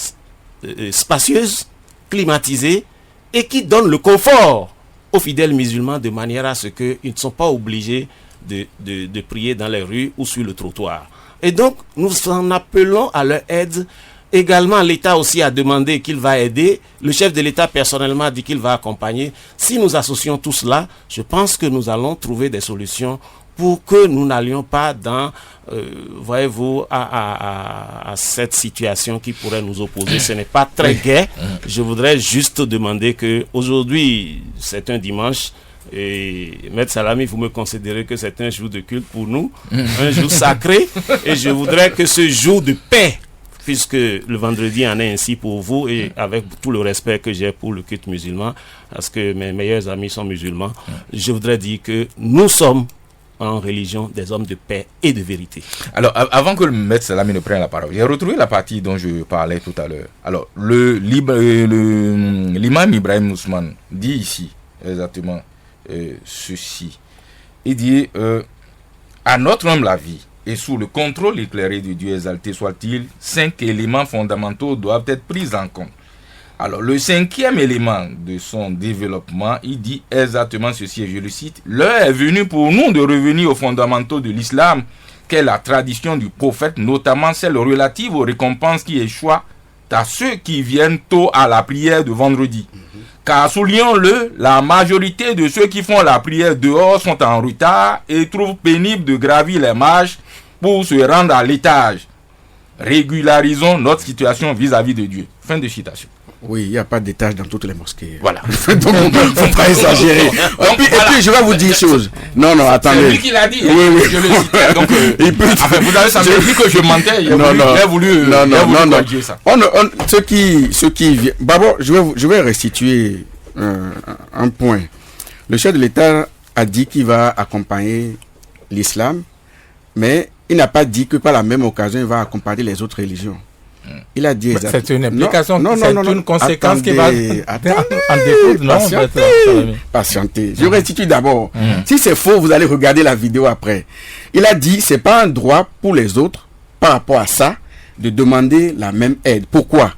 spacieuses, climatisées et qui donnent le confort aux fidèles musulmans de manière à ce qu'ils ne sont pas obligés de prier dans les rues ou sur le trottoir. Et donc, nous en appelons à leur aide. Également, l'État aussi a demandé qu'il va aider. Le chef de l'État personnellement a dit qu'il va accompagner. Si nous associons tout cela, je pense que nous allons trouver des solutions pour que nous n'allions pas dans, voyez-vous, à cette situation qui pourrait nous opposer. Ce n'est pas très gai. Je voudrais juste demander que aujourd'hui, c'est un dimanche. Et Maître Salami, vous me considérez que c'est un jour de culte pour nous, un jour sacré. Et je voudrais que ce jour de paix, puisque le vendredi en est ainsi pour vous et avec tout le respect que j'ai pour le culte musulman, parce que mes meilleurs amis sont musulmans, je voudrais dire que nous sommes en religion des hommes de paix et de vérité. Alors, avant que le Maître Salami ne prenne la parole, j'ai retrouvé la partie dont je parlais tout à l'heure. Alors, l'imam Ibrahim Ousmane dit ici exactement ceci. Il dit à notre homme la vie et sous le contrôle éclairé de Dieu exalté soit-il, 5 éléments fondamentaux doivent être pris en compte. Alors, le 5e élément de son développement, il dit exactement ceci, et je le cite: l'heure est venue pour nous de revenir aux fondamentaux de l'islam, qu'est la tradition du prophète, notamment celle relative aux récompenses qui échouent à ceux qui viennent tôt à la prière de vendredi. Car, soulignons-le, la majorité de ceux qui font la prière dehors sont en retard et trouvent pénible de gravir les marches pour se rendre à l'étage. Régularisons notre situation vis-à-vis de Dieu. Fin de citation. Oui, il n'y a pas d'étage dans toutes les mosquées. Voilà. Donc, il ne faut pas exagérer. Et puis, je vais vous dire une chose. Non, attendez. C'est lui qui l'a dit. Oui. Je le citais. Donc, vous avez semblé dire que je mentais. Il a voulu corriger ça. Ce qui d'abord, je vais restituer un point. Le chef de l'État a dit qu'il va accompagner l'islam, mais il n'a pas dit que par la même occasion, il va accompagner les autres religions. Il a dit c'est une implication, c'est une conséquence attendez, qui va en découdre. Patientez. Je restitue d'abord. Si c'est faux, vous allez regarder la vidéo après. Il a dit c'est pas un droit pour les autres par rapport à ça de demander la même aide. Pourquoi?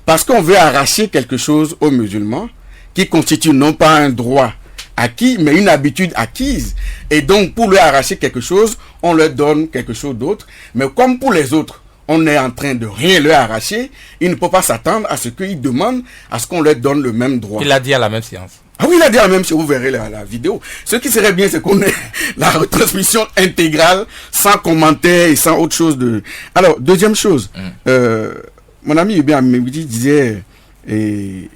Parce qu'on veut arracher quelque chose aux musulmans qui constitue non pas un droit acquis, mais une habitude acquise. Et donc, pour leur arracher quelque chose, on leur donne quelque chose d'autre. Mais comme pour les autres, on est en train de rien leur arracher, ils ne peuvent pas s'attendre à ce qu'ils demandent à ce qu'on leur donne le même droit. Il l'a dit à la même séance. Ah oui, il a dit à la même séance, vous verrez la vidéo. Ce qui serait bien, c'est qu'on ait la retransmission intégrale, sans commentaire et sans autre chose de... Alors, deuxième chose, mon ami Hubert Mewidi disait qu'il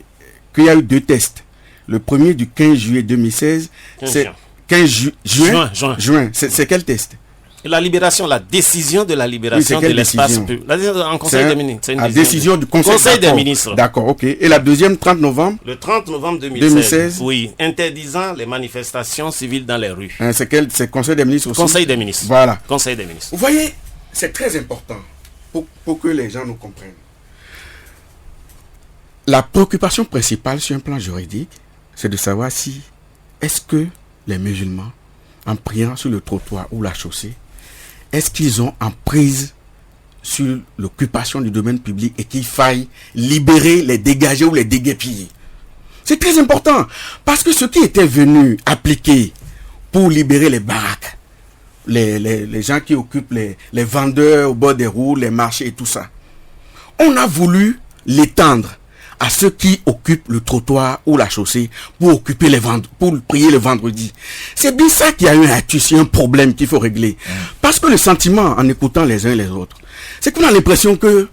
y a eu 2 tests. Le premier du 15 juillet 2016, c'est 15 juin. C'est quel test? La décision de la libération de l'espace public. En Conseil des ministres. La décision du Conseil des ministres. D'accord, ok. Et la deuxième, 30 novembre? Le 30 novembre 2016. Oui, interdisant les manifestations civiles dans les rues. C'est Conseil des ministres aussi? Conseil des ministres. Voilà. Conseil des ministres. Vous voyez, c'est très important pour que les gens nous comprennent. La préoccupation principale sur un plan juridique, c'est de savoir si est-ce que les musulmans, en priant sur le trottoir ou la chaussée, est-ce qu'ils ont en prise sur l'occupation du domaine public et qu'il faille libérer, les dégager ou les déguerpiller? C'est très important. Parce que ceux qui étaient venus appliquer pour libérer les baraques, les gens qui occupent les vendeurs au bord des routes, les marchés et tout ça, on a voulu l'étendre à ceux qui occupent le trottoir ou la chaussée pour prier le vendredi. C'est bien ça qu'il y a eu un problème qu'il faut régler. Parce que le sentiment, en écoutant les uns et les autres, c'est qu'on a l'impression que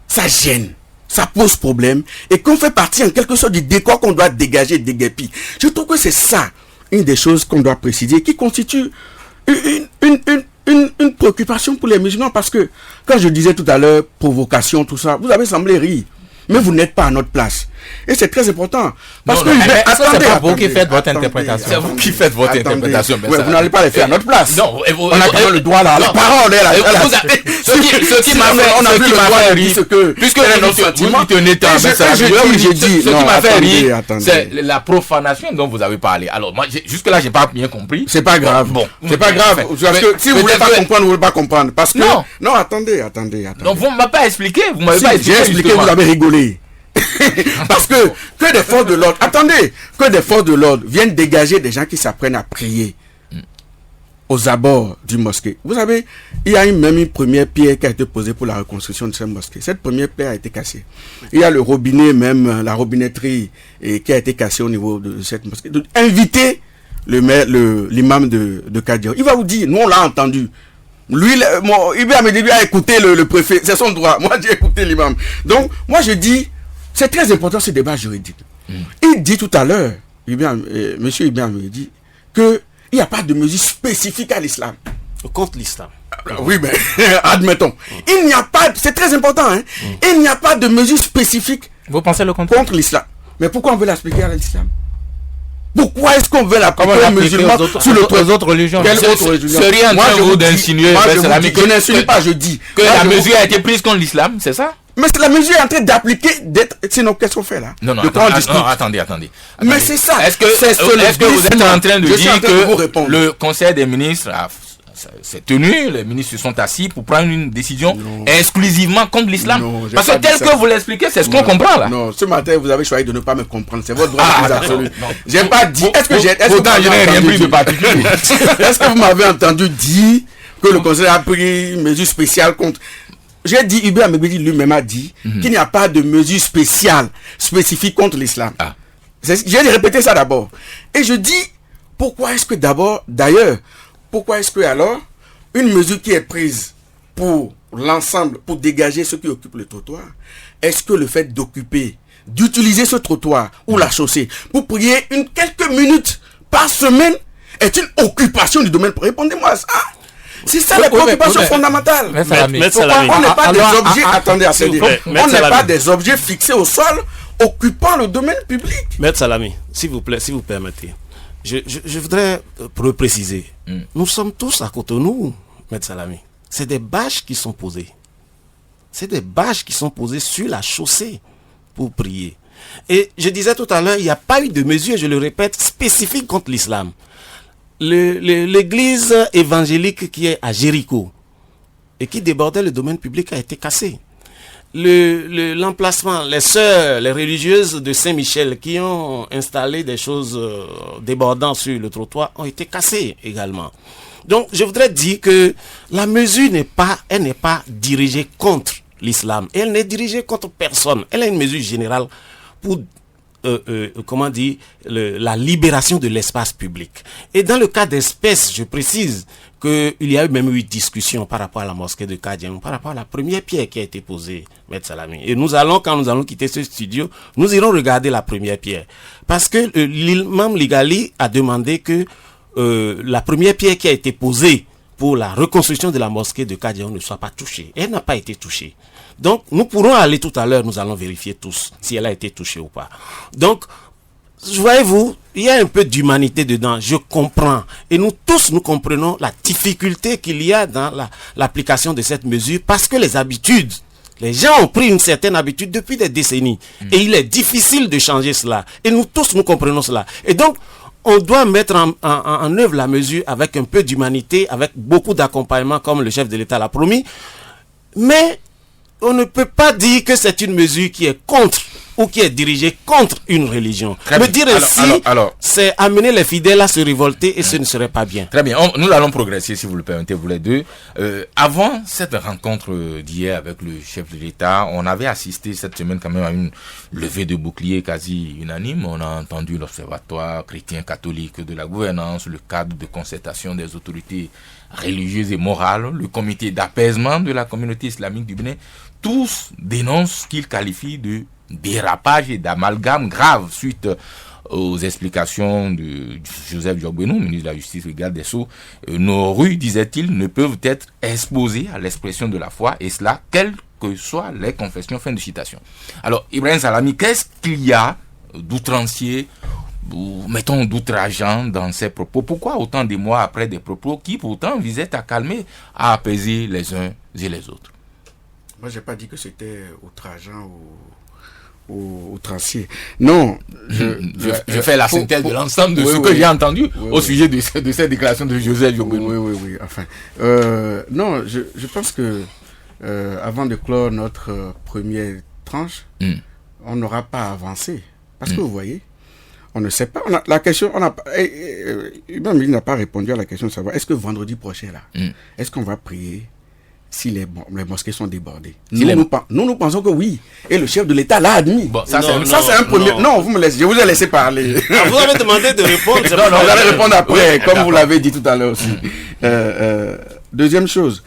ça gêne, ça pose problème, et qu'on fait partie en quelque sorte du décor qu'on doit dégager, déguerpir. Je trouve que c'est ça, une des choses qu'on doit préciser, qui constitue une préoccupation pour les musulmans parce que, quand je disais tout à l'heure, provocation, tout ça, vous avez semblé rire. Mais vous n'êtes pas à notre place. Et c'est très important. Parce que c'est pas vous qui faites votre interprétation. C'est vous qui faites votre interprétation. Ouais, vous n'allez pas les faire à notre place. Non, on a quand même le droit là. La parole est là. Ce qui m'a fait rire, puisque vous tenez tant, ce qui m'a fait rire, c'est la profanation dont vous avez parlé. Alors, moi, jusque-là, j'ai pas bien compris. C'est pas grave. Bon, c'est pas grave. Parce que si vous voulez pas comprendre, vous voulez pas comprendre. Parce que non, attendez. Donc, vous m'avez pas expliqué. Vous m'avez pas expliqué. J'ai expliqué, vous avez rigolé. Parce que des forces de l'ordre, que des forces de l'ordre viennent dégager des gens qui s'apprennent à prier aux abords du mosquée. Vous savez, il y a même une première pierre qui a été posée pour la reconstruction de cette mosquée. Cette première pierre a été cassée. Il y a le robinet, même la robinetterie, qui a été cassée au niveau de cette mosquée. Donc, invitez l'imam de Kadian. Il va vous dire, nous on l'a entendu. Lui, il a écouté le préfet, c'est son droit. Moi, j'ai écouté l'imam. Donc, moi, je dis, c'est très important ce débat juridique. Il dit tout à l'heure, monsieur Ibrahim me dit, qu'il n'y a pas de mesure spécifique à l'islam. Contre l'islam. Oui, mais admettons. Il n'y a pas, c'est très important, hein. Il n'y a pas de mesure spécifique. Vous pensez le contraire? Contre l'islam. Mais pourquoi on veut l'appliquer à l'islam? Pourquoi est-ce qu'on veut l'appliquer aux musulmans sur les autres religions? Quelle autre religion? C'est rien de vous d'insinuer. Je n'insinue pas, je dis. Que la mesure a été prise contre l'islam, c'est ça? Mais la mesure est en train d'appliquer, sinon qu'est-ce qu'on fait là? Non, attendez. Mais c'est ça. Est-ce que vous êtes en train de dire que le Conseil des ministres s'est tenu, les ministres se sont assis pour prendre une décision exclusivement contre l'islam? Parce que tel que vous l'expliquez, c'est ce qu'on comprend là. Non, ce matin, vous avez choisi de ne pas me comprendre. C'est votre droit le plus absolu. J'ai pas dit. Est-ce que je n'ai rien pris de particulier. Est-ce que vous m'avez entendu dire que le Conseil a pris une mesure spéciale contre... J'ai dit, Ibrahim Megbedi lui-même a dit qu'il n'y a pas de mesure spécifique contre l'islam. J'ai répété ça d'abord. Et je dis, pourquoi est-ce que alors, une mesure qui est prise pour l'ensemble, pour dégager ceux qui occupent le trottoir, est-ce que le fait d'utiliser ce trottoir ou la chaussée pour prier quelques minutes par semaine est une occupation du domaine? Répondez-moi à ça. C'est ça la préoccupation fondamentale. On n'est pas des objets. Attendez. On n'est pas des objets fixés au sol occupant le domaine public. Maître Salami, s'il vous plaît, si vous permettez, je voudrais préciser. Nous sommes tous à Cotonou, Maître Salami. C'est des bâches qui sont posées. C'est des bâches qui sont posées sur la chaussée pour prier. Et je disais tout à l'heure, il n'y a pas eu de mesure, je le répète, spécifique contre l'islam. L'église évangélique qui est à Jéricho et qui débordait le domaine public a été cassée. L'emplacement, les sœurs, les religieuses de Saint-Michel qui ont installé des choses débordant sur le trottoir ont été cassées également. Donc, je voudrais dire que la mesure n'est pas dirigée contre l'islam. Elle n'est dirigée contre personne. Elle est une mesure générale pour la libération de l'espace public. Et dans le cas d'espèce, je précise qu'il y a eu même eu discussion par rapport à la mosquée de Kadian, par rapport à la première pierre qui a été posée, Maître Salami. Et quand nous allons quitter ce studio, nous irons regarder la première pierre. Parce que l'imam Ligali a demandé que la première pierre qui a été posée pour la reconstruction de la mosquée de Kadian ne soit pas touchée. Elle n'a pas été touchée. Donc, nous pourrons aller tout à l'heure, nous allons vérifier tous si elle a été touchée ou pas. Donc, voyez-vous, il y a un peu d'humanité dedans, je comprends. Et nous tous, nous comprenons la difficulté qu'il y a dans l'application de cette mesure parce que les gens ont pris une certaine habitude depuis des décennies. Et il est difficile de changer cela. Et nous tous, nous comprenons cela. Et donc, on doit mettre en œuvre la mesure avec un peu d'humanité, avec beaucoup d'accompagnement comme le chef de l'État l'a promis. Mais on ne peut pas dire que c'est une mesure qui est contre ou qui est dirigée contre une religion. Me dire ainsi, c'est amener les fidèles à se révolter et ce ne serait pas bien. Très bien, nous allons progresser si vous le permettez, vous les deux. Avant cette rencontre d'hier avec le chef de l'État, on avait assisté cette semaine quand même à une levée de bouclier quasi unanime. On a entendu l'Observatoire chrétien catholique de la gouvernance, le cadre de concertation des autorités religieuses et morales, le comité d'apaisement de la communauté islamique du Bénin. Tous dénoncent ce qu'ils qualifient de dérapage et d'amalgame grave suite aux explications de Joseph Diogbenou, ministre de la Justice et garde des Sceaux, nos rues, disait-il, ne peuvent être exposées à l'expression de la foi, et cela, quelles que soient les confessions. Fin de citation. Alors, Ibrahim Salami, qu'est-ce qu'il y a d'outrancier, ou mettons d'outrageant dans ces propos? Pourquoi autant de mois après des propos qui pourtant visaient à calmer, à apaiser les uns et les autres? Moi, j'ai pas dit que c'était outrageant ou outrancier. Non. Je fais la synthèse de l'ensemble de ce que j'ai entendu au sujet de cette déclaration de Joseph Diogbenou. Oui. Enfin, non, je pense que avant de clore notre première tranche, on n'aura pas avancé. Parce que vous voyez, on ne sait pas. La question, même il n'a pas répondu à la question de savoir est-ce que vendredi prochain, là, est-ce qu'on va prier si les mosquées sont débordées? Nous pensons que oui. Et le chef de l'État l'a admis. Bon, ça, c'est un premier. Non, vous me laissez. Je vous ai laissé parler. Vous avez demandé de répondre. Non, vous allez répondre après, comme vous l'avez dit tout à l'heure aussi. Deuxième chose.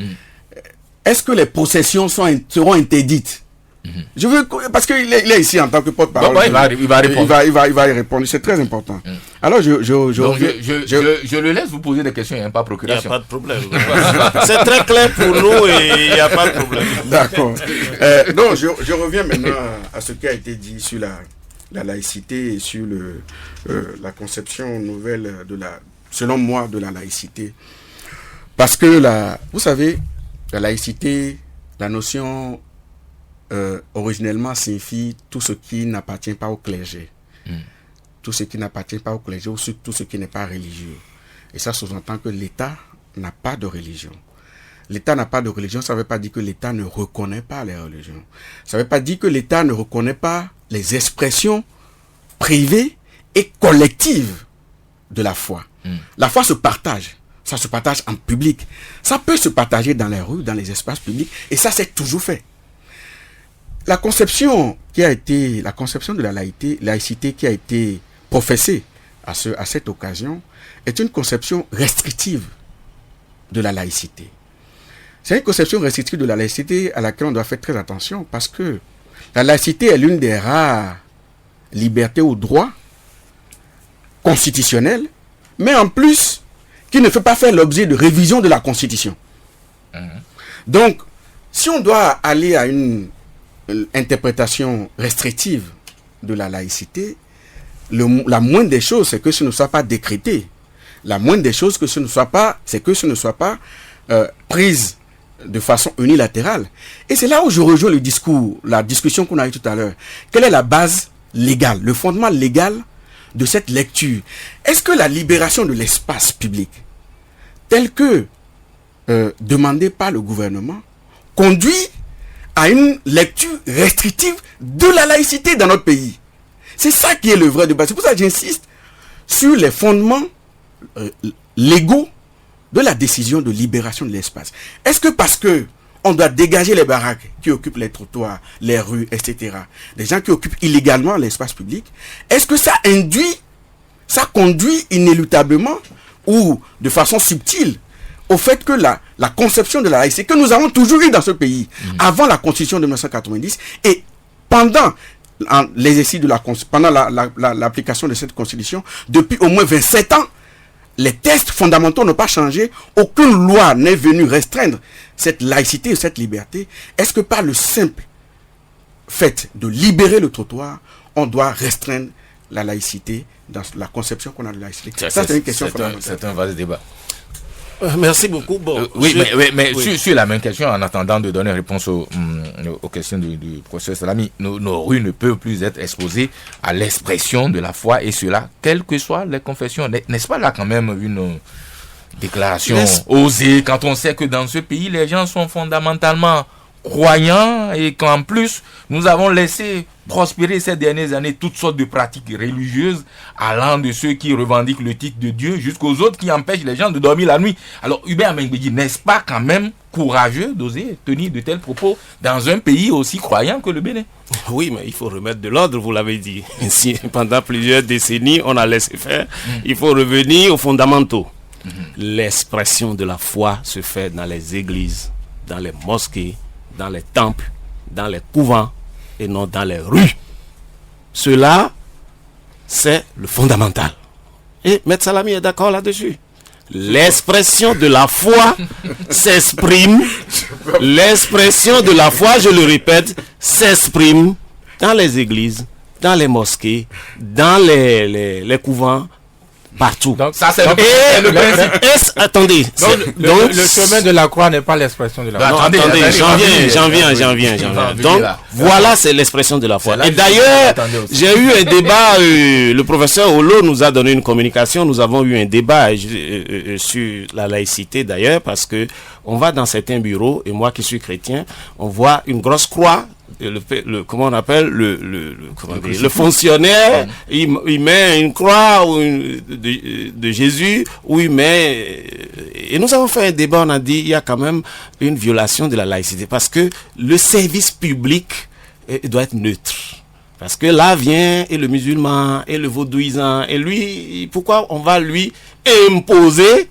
Est-ce que les processions seront interdites? Je veux, parce qu'il est ici en tant que porte-parole. Il va répondre. Il va y répondre. C'est très important. Alors, je le laisse vous poser des questions, il n'y a pas de Il n'y a procuration. pas de problème. C'est très clair pour nous et il n'y a pas de problème. D'accord. Donc, je reviens maintenant à ce qui a été dit sur la laïcité et sur la conception nouvelle selon moi, de la laïcité. Parce que vous savez, la laïcité, la notion originellement signifie tout ce qui n'appartient pas au clergé. Tout ce qui n'appartient pas au clergé ou tout ce qui n'est pas religieux. Et ça sous-entend que l'État n'a pas de religion. L'État n'a pas de religion, ça ne veut pas dire que l'État ne reconnaît pas les religions. Ça ne veut pas dire que l'État ne reconnaît pas les expressions privées et collectives de la foi. La foi se partage. Ça se partage en public. Ça peut se partager dans les rues, dans les espaces publics. Et ça, c'est toujours fait. La conception de la laïcité qui a été professée à cette occasion est une conception restrictive de la laïcité. C'est une conception restrictive de la laïcité à laquelle on doit faire très attention parce que la laïcité est l'une des rares libertés ou droits constitutionnels, mais en plus, qui ne fait pas faire l'objet de révision de la Constitution. Donc, si on doit aller à une interprétation restrictive de la laïcité, la moindre des choses, c'est que ce ne soit pas décrété. La moindre des choses, c'est que ce ne soit pas prise de façon unilatérale. Et c'est là où je rejoins la discussion qu'on a eue tout à l'heure. Quelle est la base légale, le fondement légal de cette lecture? Est-ce que la libération de l'espace public, telle que demandée par le gouvernement, conduit à une lecture restrictive de la laïcité dans notre pays? C'est ça qui est le vrai débat. C'est pour ça que j'insiste sur les fondements légaux de la décision de libération de l'espace. Est-ce que parce que on doit dégager les baraques qui occupent les trottoirs, les rues, etc., des gens qui occupent illégalement l'espace public, est-ce que ça conduit inéluctablement ou de façon subtile au fait que la conception de la laïcité que nous avons toujours eu dans ce pays, avant la Constitution de 1990 et pendant l'exercice pendant l'application de cette Constitution, depuis au moins 27 ans, les textes fondamentaux n'ont pas changé, aucune loi n'est venue restreindre cette laïcité et cette liberté. Est-ce que par le simple fait de libérer le trottoir, on doit restreindre la laïcité dans la conception qu'on a de la laïcité? Ça, c'est une question fondamentale. C'est un vaste débat. Merci beaucoup. Bon, mais sur la même question, en attendant de donner réponse aux questions du professeur Salami, nos rues ne peuvent plus être exposées à l'expression de la foi, et cela, quelles que soient les confessions. N'est-ce pas là quand même une déclaration osée, quand on sait que dans ce pays, les gens sont fondamentalement croyants et qu'en plus, nous avons laissé prospérer ces dernières années toutes sortes de pratiques religieuses, allant de ceux qui revendiquent le titre de Dieu jusqu'aux autres qui empêchent les gens de dormir la nuit. Alors, Hubert Mengbedi, n'est-ce pas quand même courageux d'oser tenir de tels propos dans un pays aussi croyant que le Bénin? Oui, mais il faut remettre de l'ordre, vous l'avez dit. Si pendant plusieurs décennies, on a laissé faire, il faut revenir aux fondamentaux. L'expression de la foi se fait dans les églises, dans les mosquées, dans les temples, dans les couvents et non dans les rues. Cela, c'est le fondamental. Et Maître Salami est d'accord là-dessus. L'expression de la foi s'exprime. L'expression de la foi, je le répète, s'exprime dans les églises, dans les mosquées, dans les couvents, partout. Donc ça c'est le principe. Attendez. Donc le chemin de la croix n'est pas l'expression de la foi. Non, attendez, j'en viens. Donc voilà, c'est l'expression de la foi. Et d'ailleurs, j'ai eu un débat, le professeur Olo nous a donné une communication, nous avons eu un débat sur la laïcité d'ailleurs, parce que on va dans certains bureaux, et moi qui suis chrétien, on voit une grosse croix. Comment on appelle le fonctionnaire, il met une croix de Jésus, où il met, et nous avons fait un débat, on a dit il y a quand même une violation de la laïcité, parce que le service public doit être neutre. Parce que là vient et le musulman et le vaudouisant, et lui, pourquoi on va lui imposer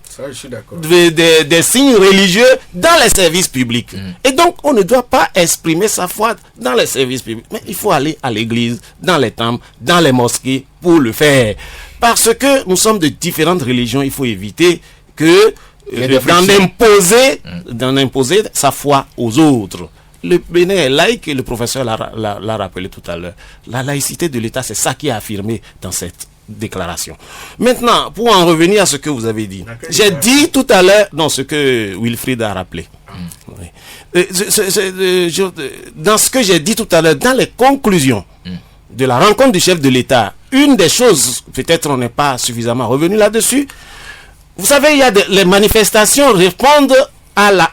des signes religieux dans les services publics? Et donc, on ne doit pas exprimer sa foi dans les services publics. Mais il faut aller à l'église, dans les temples, dans les mosquées pour le faire. Parce que nous sommes de différentes religions, il faut éviter que d'en imposer sa foi aux autres. Le Bénin est laïque et le professeur l'a rappelé tout à l'heure. La laïcité de l'État, c'est ça qui est affirmé dans cette déclaration. Maintenant, pour en revenir à ce que vous avez dit, j'ai dit tout à l'heure, ce que Wilfried a rappelé. Oui. Dans ce que j'ai dit tout à l'heure, dans les conclusions de la rencontre du chef de l'État, une des choses, peut-être on n'est pas suffisamment revenu là-dessus, vous savez, il y a les manifestations répondent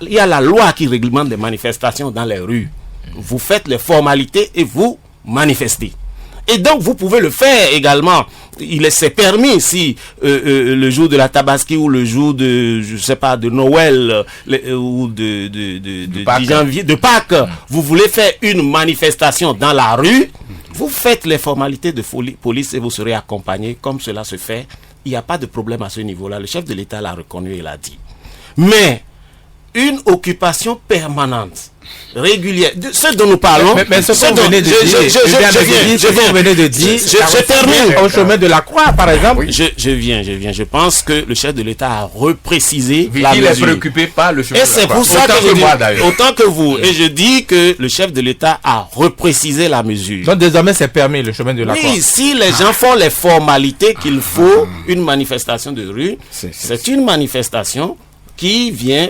il y a la loi qui réglemente les manifestations dans les rues. Vous faites les formalités et vous manifestez. Et donc, vous pouvez le faire également. C'est permis si le jour de la Tabaski ou le jour de, je sais pas, de Noël ou de janvier, de Pâques, vous voulez faire une manifestation dans la rue, vous faites les formalités de police et vous serez accompagné comme cela se fait. Il n'y a pas de problème à ce niveau-là. Le chef de l'État l'a reconnu et l'a dit. Mais une occupation permanente, régulière, ce dont nous parlons, mais ce que vous venez de dire, je termine au chemin de la croix, par exemple. Oui. Je viens. Je pense que le chef de l'État a reprécisé la mesure. Il est préoccupé par le chemin de la croix. Et c'est pour ça que je dis, autant que vous, et je dis que le chef de l'État a reprécisé la mesure. Donc désormais c'est permis le chemin de la croix. Oui, si les gens font les formalités qu'il faut, une manifestation de rue, c'est une manifestation qui vient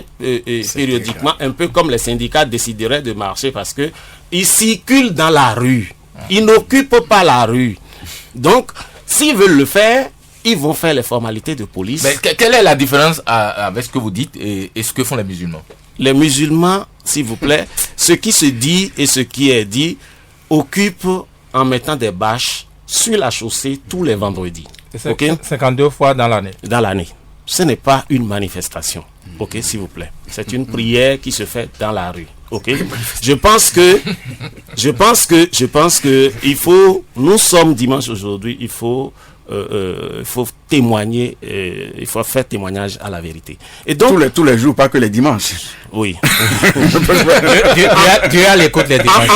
périodiquement, un peu comme les syndicats décideraient de marcher, parce que ils circulent dans la rue, ils n'occupent pas la rue. Donc, s'ils veulent le faire, ils vont faire les formalités de police. Mais quelle est la différence avec ce que vous dites et ce que font les musulmans? Les musulmans, s'il vous plaît, ce qui se dit et ce qui est dit, occupent en mettant des bâches sur la chaussée tous les vendredis. 52 fois dans l'année. Dans l'année. Ce n'est pas une manifestation. Ok, s'il vous plaît. C'est une prière qui se fait dans la rue. Ok. Je pense que il faut. Nous sommes dimanche aujourd'hui. Il faut témoigner. Il faut faire témoignage à la vérité. Et donc tous les jours, pas que les dimanches. Oui. Dieu a l'écoute les dimanches.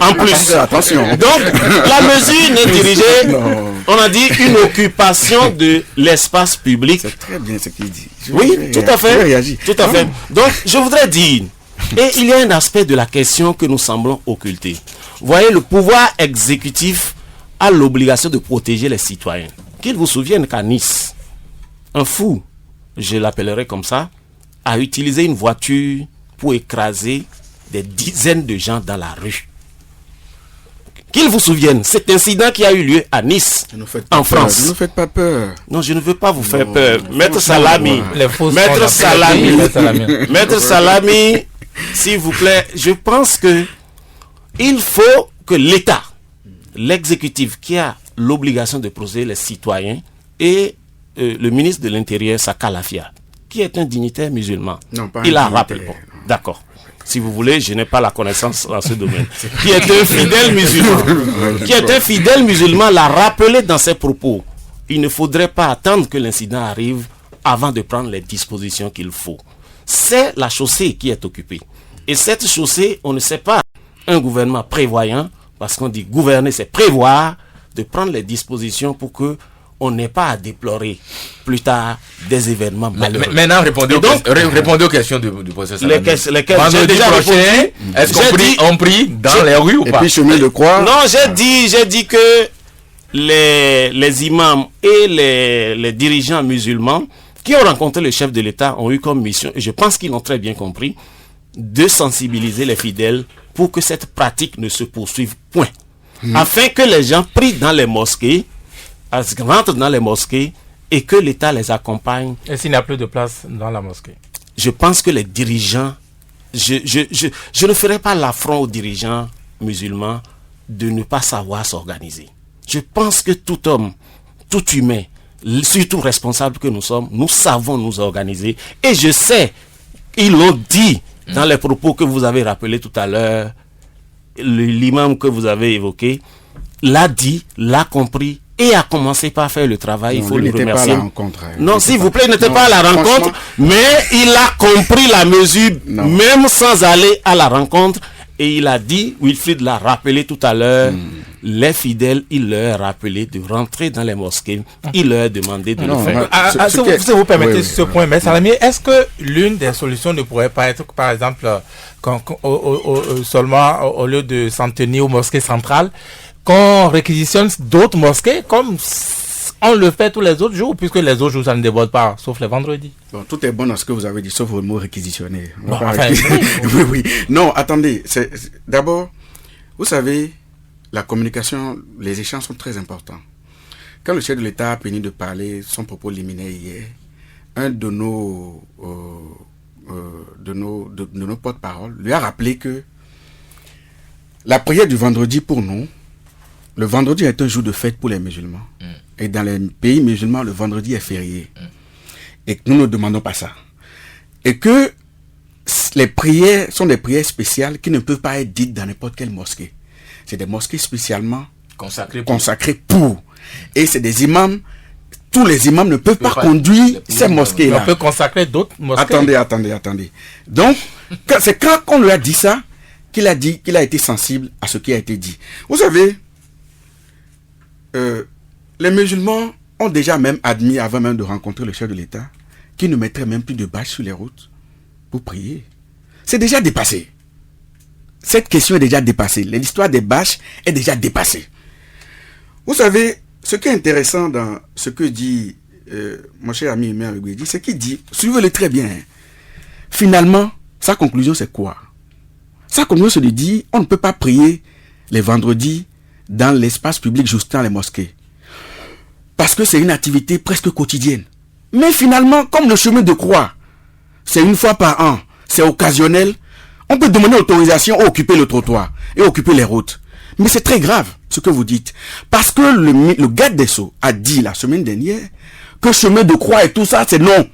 En plus. Attention. Donc la mesure n'est dirigée. On a dit une occupation de l'espace public. C'est très bien ce qu'il dit. Oui, tout à fait. Tout à fait. Donc, je voudrais dire, et il y a un aspect de la question que nous semblons occulter. Vous voyez, le pouvoir exécutif a l'obligation de protéger les citoyens. Qu'il vous souvienne qu'à Nice, un fou, je l'appellerai comme ça, a utilisé une voiture pour écraser des dizaines de gens dans la rue. Qu'il vous souvienne, cet incident qui a eu lieu à Nice, en France. Ne nous faites pas peur. Non, je ne veux pas vous faire peur. Maître Salami, Maître Salami, s'il vous plaît, je pense que il faut que l'État, l'exécutif qui a l'obligation de protéger les citoyens, et le ministre de l'Intérieur, Saka Lafia, qui est un dignitaire musulman, il a rappelé. Bon, d'accord. Si vous voulez, je n'ai pas la connaissance dans ce domaine. Qui est un fidèle musulman, l'a rappelé dans ses propos. Il ne faudrait pas attendre que l'incident arrive avant de prendre les dispositions qu'il faut. C'est la chaussée qui est occupée. Et cette chaussée, on ne sait pas, un gouvernement prévoyant, parce qu'on dit gouverner, c'est prévoir, de prendre les dispositions pour que on n'ait pas à déplorer plus tard des événements malheureux. Maintenant, répondez aux questions du professeur. Lesquelles vendredi prochain, est-ce qu'on prie dans les rues ou pas? Et puis chemin de croix. Non, j'ai dit que les imams et les dirigeants musulmans qui ont rencontré le chef de l'État ont eu comme mission, et je pense qu'ils l'ont très bien compris, de sensibiliser les fidèles pour que cette pratique ne se poursuive point. Afin que les gens prient dans les mosquées, rentrent dans les mosquées et que l'État les accompagne. Et s'il n'y a plus de place dans la mosquée? Je pense que les dirigeants, je ne ferai pas l'affront aux dirigeants musulmans de ne pas savoir s'organiser. Je pense que tout homme, tout humain, surtout responsable que nous sommes, nous savons nous organiser. Et je sais, ils l'ont dit dans les propos que vous avez rappelés tout à l'heure, l'imam que vous avez évoqué, l'a dit, l'a compris, et a commencé par faire le travail. Non, il faut le remercier. Pas à la rencontre, non, s'il vous plaît, il n'était pas à la rencontre, mais il a compris la mesure, même sans aller à la rencontre. Et il a dit, Wilfried l'a rappelé tout à l'heure, les fidèles, il leur a rappelé de rentrer dans les mosquées. Il leur a demandé de le faire. Si vous permettez ce point, mais Salami, est-ce que l'une des solutions ne pourrait pas être, par exemple, seulement au lieu de s'en tenir aux mosquées centrales, qu'on réquisitionne d'autres mosquées comme on le fait tous les autres jours, puisque les autres jours ça ne déborde pas, sauf les vendredis. Bon, tout est bon dans ce que vous avez dit, sauf le mot réquisitionner. Bon, enfin, oui. Non, attendez. D'abord, vous savez, la communication, les échanges sont très importants. Quand le chef de l'État a fini de parler, son propos liminaire hier, un de nos porte-parole lui a rappelé que la prière du vendredi pour nous, le vendredi est un jour de fête pour les musulmans. Et dans les pays musulmans, le vendredi est férié. Et que nous ne demandons pas ça. Et que les prières sont des prières spéciales qui ne peuvent pas être dites dans n'importe quelle mosquée. C'est des mosquées spécialement consacrées pour. Et c'est des imams. Tous les imams ne peuvent pas conduire ces mosquées-là. On peut consacrer d'autres mosquées. Attendez. Donc, c'est quand on lui a dit ça, qu'il a été sensible à ce qui a été dit. Vous savez, les musulmans ont déjà même admis, avant même de rencontrer le chef de l'État, qu'ils ne mettraient même plus de bâches sur les routes pour prier. C'est déjà dépassé. Cette question est déjà dépassée. L'histoire des bâches est déjà dépassée. Vous savez, ce qui est intéressant dans ce que dit mon cher ami Omer Guedi, c'est qu'il dit, suivez-le très bien, finalement, sa conclusion c'est quoi? Sa conclusion c'est de dire, on ne peut pas prier les vendredis dans l'espace public juste dans les mosquées. Parce que c'est une activité presque quotidienne. Mais finalement, comme le chemin de croix, c'est une fois par an, c'est occasionnel, on peut demander autorisation à occuper le trottoir et occuper les routes. Mais c'est très grave ce que vous dites. Parce que le garde des Sceaux a dit la semaine dernière que chemin de croix et tout ça, c'est non.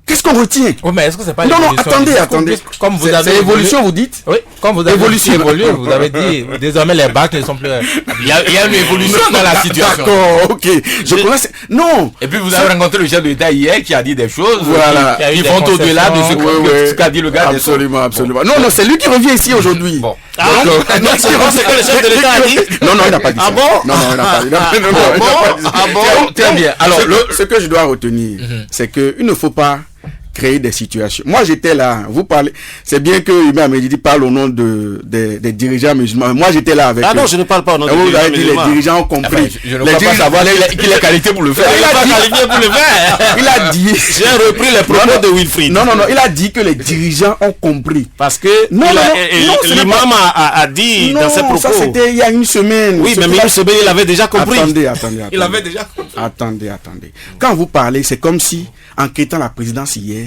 Qu'est-ce qu'on retient? Oui, mais est-ce que c'est pas non, attendez. Comme vous avez évolution, vous dites? Oui, comme vous avez évolué, vous avez dit, désormais les bacs ne sont plus... Il y a une évolution dans la situation. D'accord, ok. Non. Et puis vous avez rencontré le chef de l'État hier qui a dit des choses qui vont au-delà de ce qu'a dit le gars. Absolument. Non, c'est lui qui revient ici aujourd'hui. Bon. Donc, c'est que le chef de l'État a dit? Non, il n'a pas dit ça. Ah bon? Non, il n'a pas dit ça. Ah bon? Très bien. Alors, ce que je dois retenir, c'est qu'il ne faut pas créer des situations. Moi, j'étais là. Vous parlez. C'est bien que Hubert Medidi parle au nom des dirigeants musulmans. Moi, j'étais là avec eux. Non, je ne parle pas au nom des dirigeants musulmans. Vous avez dit les dirigeants ont compris. Enfin, je ne crois pas savoir qu'il a qualité pour le faire. Il a dit. J'ai repris les propos de Wilfried. Non. Il a dit que les dirigeants ont compris. Parce que l'imam a dit dans ses propos. Ça, c'était il y a une semaine. Oui, mais une semaine, il avait déjà compris. Attendez. Il avait déjà compris. Attendez. Quand vous parlez, c'est comme si, en quittant la présidence hier,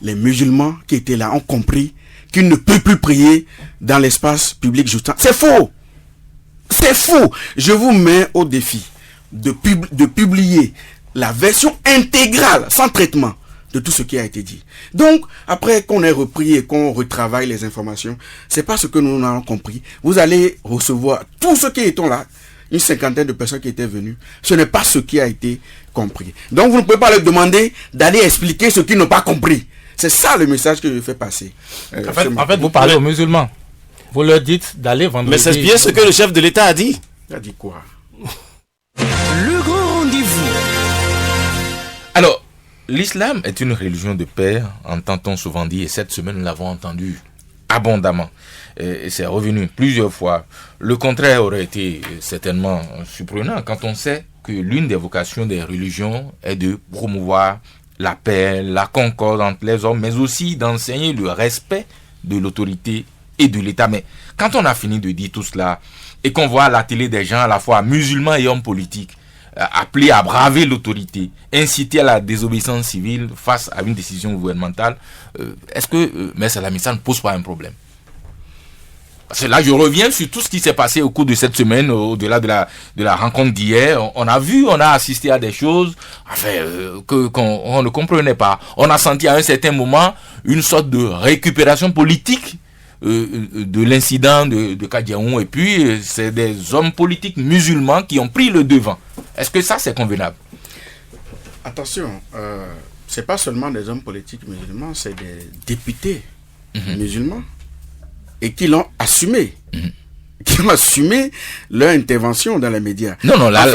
les musulmans qui étaient là ont compris qu'ils ne peuvent plus prier dans l'espace public juste. C'est faux. Je vous mets au défi de publier la version intégrale, sans traitement, de tout ce qui a été dit. Donc, après qu'on ait repris et qu'on retravaille les informations, c'est pas ce que nous avons compris. Vous allez recevoir tous ceux qui étaient là, une cinquantaine de personnes qui étaient venues. Ce n'est pas ce qui a été compris. Donc, vous ne pouvez pas leur demander d'aller expliquer ce qu'ils n'ont pas compris. C'est ça le message que je fais passer. En fait, vous parlez aux musulmans. Vous leur dites d'aller vendredi. Mais c'est bien ce que le chef de l'État a dit. Il a dit quoi? Le grand rendez-vous. Alors, l'islam est une religion de paix, entend-on souvent dire, et cette semaine nous l'avons entendu abondamment. Et c'est revenu plusieurs fois. Le contraire aurait été certainement surprenant quand on sait que l'une des vocations des religions est de promouvoir la paix, la concorde entre les hommes, mais aussi d'enseigner le respect de l'autorité et de l'État. Mais quand on a fini de dire tout cela et qu'on voit à la télé des gens à la fois musulmans et hommes politiques appelés à braver l'autorité, inciter à la désobéissance civile face à une décision gouvernementale, est-ce que M. Salami, ça ne pose pas un problème? Parce que là, je reviens sur tout ce qui s'est passé au cours de cette semaine, au-delà de la rencontre d'hier. On a assisté à des choses qu'on ne comprenait pas. On a senti à un certain moment une sorte de récupération politique de l'incident de Kadiaou. Et puis, c'est des hommes politiques musulmans qui ont pris le devant. Est-ce que ça, c'est convenable? Attention, c'est pas seulement des hommes politiques musulmans, c'est des députés musulmans. Et qui l'ont assumé. Qui ont assumé leur intervention dans les médias. Non, là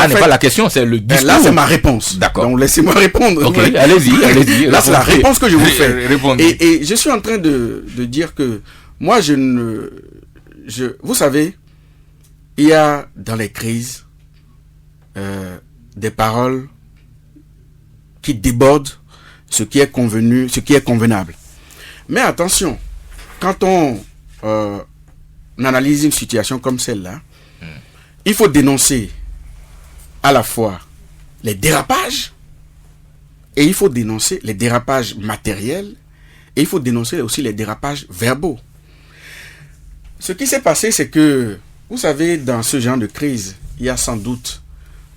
n'est pas la question, c'est le discours. Là, c'est ma réponse. D'accord. Donc, laissez-moi répondre. Ok, allez-y. Là, c'est la réponse que je vous fais. Répondez. Et je suis en train de dire que moi, vous savez, il y a dans les crises des paroles qui débordent ce qui est convenu, ce qui est convenable. Mais attention, quand on analyse une situation comme celle-là, il faut dénoncer à la fois les dérapages et il faut dénoncer les dérapages matériels et il faut dénoncer aussi les dérapages verbaux. Ce qui s'est passé, c'est que, vous savez, dans ce genre de crise, il y a sans doute,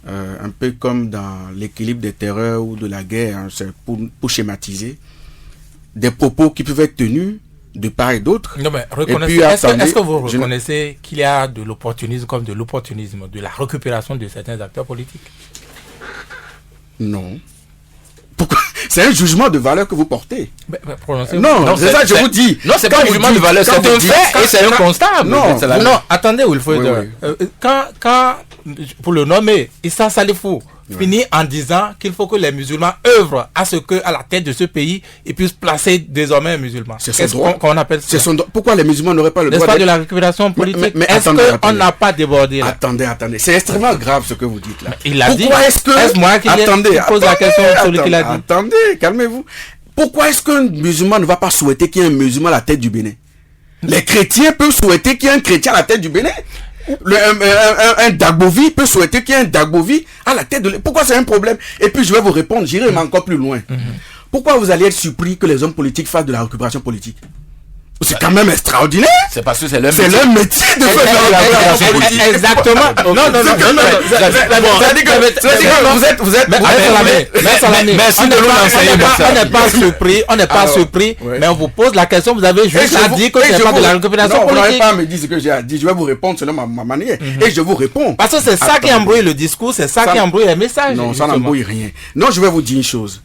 un peu comme dans l'équilibre des terreurs ou de la guerre, hein, pour schématiser, des propos qui peuvent être tenus de part et d'autre. Non, mais est-ce que vous reconnaissez qu'il y a de l'opportunisme comme de l'opportunisme, de la récupération de certains acteurs politiques? Non. Pourquoi? C'est un jugement de valeur que vous portez. Non, c'est ça que je vous dis. Non, c'est pas un jugement de valeur, c'est un fait et c'est un constat. Non, attendez, Wilfried. Quand, pour le nommer, Issa Salifou finit en disant qu'il faut que les musulmans œuvrent à ce que, à la tête de ce pays, ils puissent placer désormais un musulman. C'est son droit. Qu'on appelle ça. Pourquoi les musulmans n'auraient pas le droit? N'est-ce pas de la récupération politique? Mais est-ce qu'on n'a pas débordé là? Attendez. C'est extrêmement grave ce que vous dites là. Il l'a dit. Pourquoi est-ce que... Est-ce moi qui pose la question sur ce qu'il a dit? Attendez, calmez-vous. Pourquoi est-ce qu'un musulman ne va pas souhaiter qu'il y ait un musulman à la tête du Bénin? Les chrétiens peuvent souhaiter qu'il y ait un chrétien à la tête du Bénin. Un Dagbovi peut souhaiter qu'il y ait un Dagbovi à la tête de... Pourquoi c'est un problème? Et puis je vais vous répondre, j'irai encore plus loin. Pourquoi vous allez être surpris que les hommes politiques fassent de la récupération politique? C'est quand même extraordinaire. C'est parce que c'est leur métier de faire de la récupération politique. Exactement. Non. On n'est pas surpris, mais on vous pose la question. Vous avez juste à dire que c'est pas de la récupération politique. Vous n'avez pas à me dire ce que j'ai à dire. Je vais vous répondre selon ma manière. Et je vous réponds. Parce que c'est ça qui embrouille le discours, c'est ça qui embrouille les messages. Non, ça n'embrouille rien. Non, je vais vous dire une chose.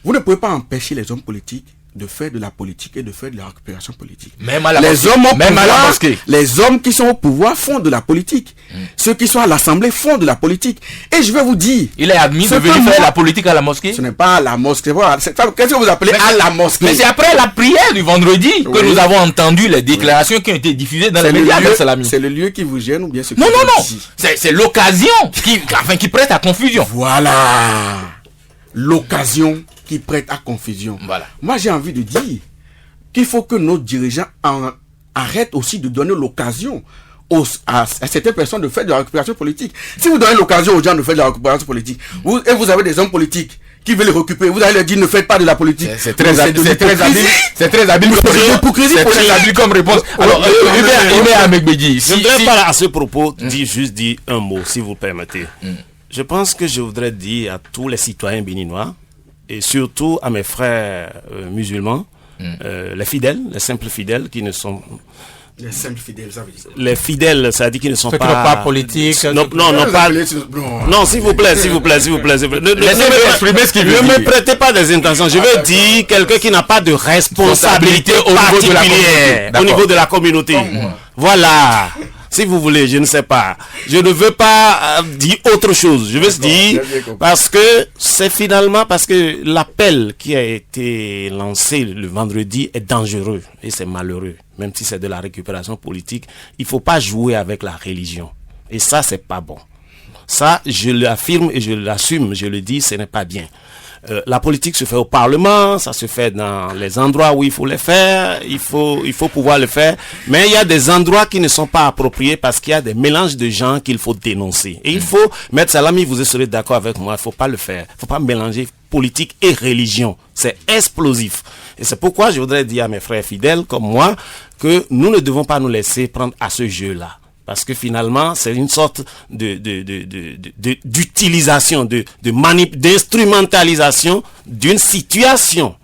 Vous ne pouvez pas empêcher les hommes politiques de faire de la politique et de faire de la récupération politique. Même à la mosquée. Les hommes qui sont au pouvoir font de la politique. Ceux qui sont à l'Assemblée font de la politique. Et je vais vous dire... Il est admis de venir faire la politique à la mosquée? Ce n'est pas à la mosquée. Qu'est-ce que vous appelez à la mosquée? Mais c'est après la prière du vendredi que nous avons entendu les déclarations qui ont été diffusées dans les médias. C'est le lieu qui vous gêne ou bien ce qui Non. C'est l'occasion qui prête à confusion. Voilà. L'occasion qui prête à confusion. Voilà. Moi, j'ai envie de dire qu'il faut que nos dirigeants arrêtent aussi de donner l'occasion à certaines personnes de faire de la récupération politique. Si vous donnez l'occasion aux gens de faire de la récupération politique, et vous avez des hommes politiques qui veulent les récupérer, vous allez leur dire ne faites pas de la politique. C'est très habile. C'est très habile comme réponse. Alors, je voudrais pas à ce propos dire un mot, si vous le permettez. Je pense que je voudrais dire à tous les citoyens béninois, et surtout à mes frères musulmans, les fidèles, les simples fidèles qui ne sont... Les simples fidèles, ça veut dire... Les fidèles, ça veut dire qu'ils ne sont pas politiques. Non, s'il vous plaît. Ne me prêtez pas des intentions. Je veux dire quelqu'un qui n'a pas de responsabilité particulière au niveau de la communauté. Voilà. si vous voulez, je ne sais pas. Je ne veux pas dire autre chose. Je veux dire, parce que c'est finalement parce que l'appel qui a été lancé le vendredi est dangereux et c'est malheureux. Même si c'est de la récupération politique, il ne faut pas jouer avec la religion. Et ça, c'est pas bon. Ça, je l'affirme et je l'assume, je le dis, ce n'est pas bien. La politique se fait au Parlement, ça se fait dans les endroits où il faut le faire, il faut pouvoir le faire, mais il y a des endroits qui ne sont pas appropriés parce qu'il y a des mélanges de gens qu'il faut dénoncer. Et il faut, Maître Salami, vous serez d'accord avec moi, il ne faut pas le faire, il ne faut pas mélanger politique et religion, c'est explosif. Et c'est pourquoi je voudrais dire à mes frères fidèles comme moi que nous ne devons pas nous laisser prendre à ce jeu-là. Parce que finalement, c'est une sorte d'utilisation, d'instrumentalisation d'une situation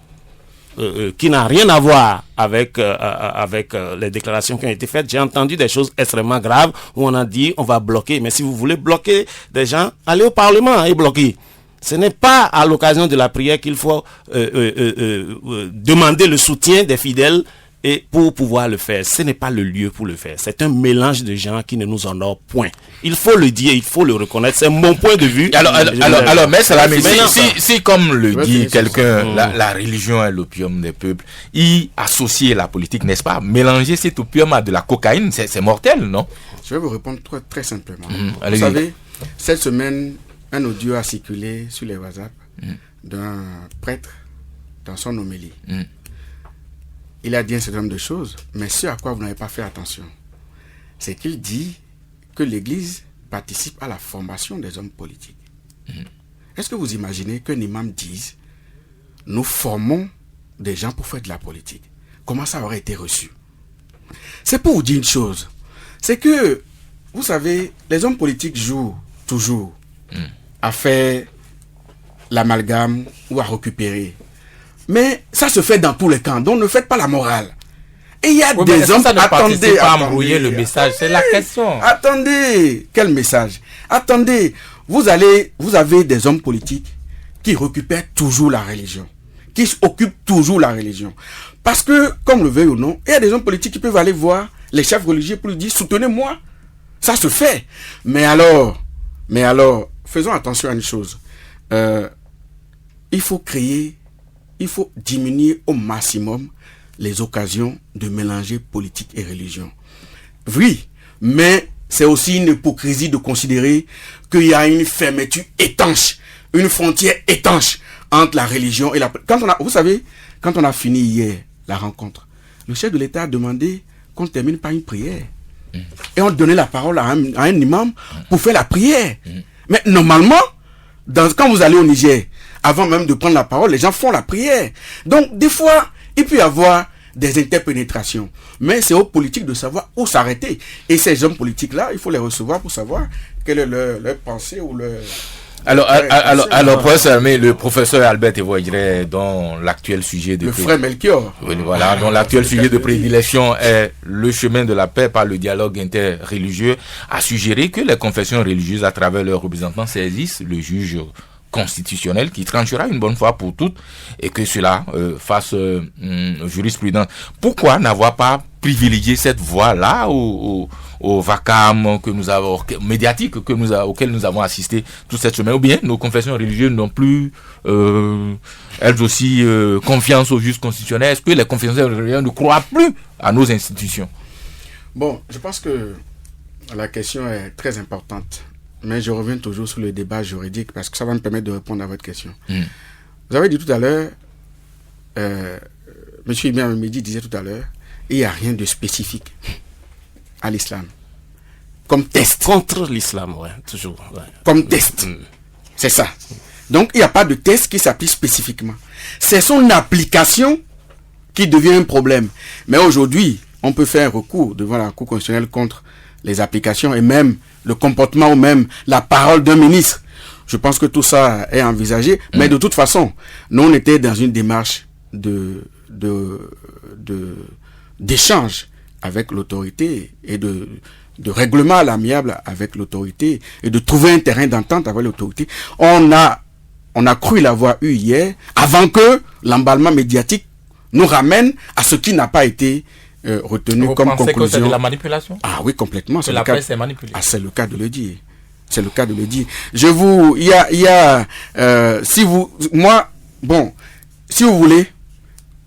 qui n'a rien à voir avec les déclarations qui ont été faites. J'ai entendu des choses extrêmement graves où on a dit on va bloquer. Mais si vous voulez bloquer des gens, allez au Parlement et bloquez. Ce n'est pas à l'occasion de la prière qu'il faut demander le soutien des fidèles. Et pour pouvoir le faire, ce n'est pas le lieu pour le faire. C'est un mélange de gens qui ne nous honorent point. Il faut le dire, il faut le reconnaître. C'est mon point de vue. Alors, mais si comme le dit quelqu'un, la religion est l'opium des peuples, y associer la politique, n'est-ce pas? Mélanger cet opium à de la cocaïne, c'est mortel, non? Je vais vous répondre très simplement. Vous savez, cette semaine, un audio a circulé sur les WhatsApp d'un prêtre dans son homélie. Il a dit un certain nombre de choses, mais ce à quoi vous n'avez pas fait attention, c'est qu'il dit que l'Église participe à la formation des hommes politiques. Est-ce que vous imaginez qu'un imam dise « Nous formons des gens pour faire de la politique » Comment ça aurait été reçu? C'est pour vous dire une chose, c'est que, vous savez, les hommes politiques jouent toujours à faire l'amalgame ou à récupérer. Mais ça se fait dans tous les camps, donc ne faites pas la morale. Et il y a des hommes... Attendez, pas embrouiller le message, c'est la question. Attendez, quel message? Attendez, vous avez des hommes politiques qui récupèrent toujours la religion, qui occupent toujours la religion. Parce que, comme le veuille ou non, il y a des hommes politiques qui peuvent aller voir les chefs religieux pour lui dire, soutenez-moi. Ça se fait. Mais alors, faisons attention à une chose. Il faut diminuer au maximum les occasions de mélanger politique et religion. Oui, mais c'est aussi une hypocrisie de considérer qu'il y a une fermeture étanche, une frontière étanche entre la religion et la... Vous savez, quand on a fini hier la rencontre, le chef de l'État a demandé qu'on termine par une prière. Et on donnait la parole à un imam pour faire la prière. Mais normalement, quand vous allez au Niger, avant même de prendre la parole, les gens font la prière. Donc, des fois, il peut y avoir des interpénétrations. Mais c'est aux politiques de savoir où s'arrêter. Et ces hommes politiques-là, il faut les recevoir pour savoir quelle est leur pensée ou leur... Alors, professeur, mais le professeur Albert Evoyere, dont l'actuel sujet de... Le frère Melchior. Oui, voilà, dont l'actuel sujet de prédilection est le chemin de la paix par le dialogue interreligieux, a suggéré que les confessions religieuses, à travers leurs représentants, saisissent le juge constitutionnel qui tranchera une bonne fois pour toutes et que cela fasse jurisprudence. Pourquoi n'avoir pas privilégié cette voie-là au vacarme que nous avons, médiatique auquel nous avons assisté toute cette semaine, ou bien nos confessions religieuses n'ont plus elles aussi confiance au juge constitutionnel? Est-ce que les confessions religieuses ne croient plus à nos institutions? Bon, je pense que la question est très importante. Mais je reviens toujours sur le débat juridique parce que ça va me permettre de répondre à votre question. Vous avez dit tout à l'heure, M. Ibn Mehdi disait tout à l'heure, il n'y a rien de spécifique à l'islam. Comme test. Contre l'islam, ouais, toujours. Ouais. Comme test. C'est ça. Donc, il n'y a pas de test qui s'applique spécifiquement. C'est son application qui devient un problème. Mais aujourd'hui, on peut faire un recours devant la Cour constitutionnelle contre les applications et même le comportement ou même la parole d'un ministre. Je pense que tout ça est envisagé, mais de toute façon, nous on était dans une démarche d'échange avec l'autorité et de règlement à l'amiable avec l'autorité et de trouver un terrain d'entente avec l'autorité. On a cru l'avoir eu hier avant que l'emballement médiatique nous ramène à ce qui n'a pas été retenu comme conclusion. Vous pensez que c'est de la manipulation? Ah oui, complètement. Que la presse est manipulée. Ah, c'est le cas de le dire. C'est le cas de le dire. Si vous voulez,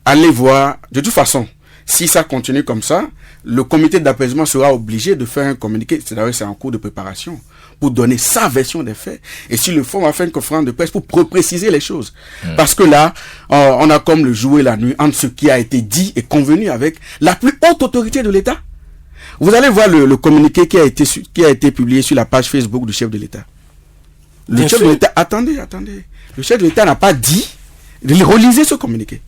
allez voir. De toute façon, si ça continue comme ça, le comité d'apaisement sera obligé de faire un communiqué. C'est en cours de préparation pour donner sa version des faits. Et si le fond va faire une conférence de presse pour préciser les choses. Parce que là, on a comme le jour et la nuit entre ce qui a été dit et convenu avec la plus haute autorité de l'État. Vous allez voir le communiqué qui a été publié sur la page Facebook du chef de l'État. Le chef de l'État, attendez. Le chef de l'État n'a pas dit, relisez ce communiqué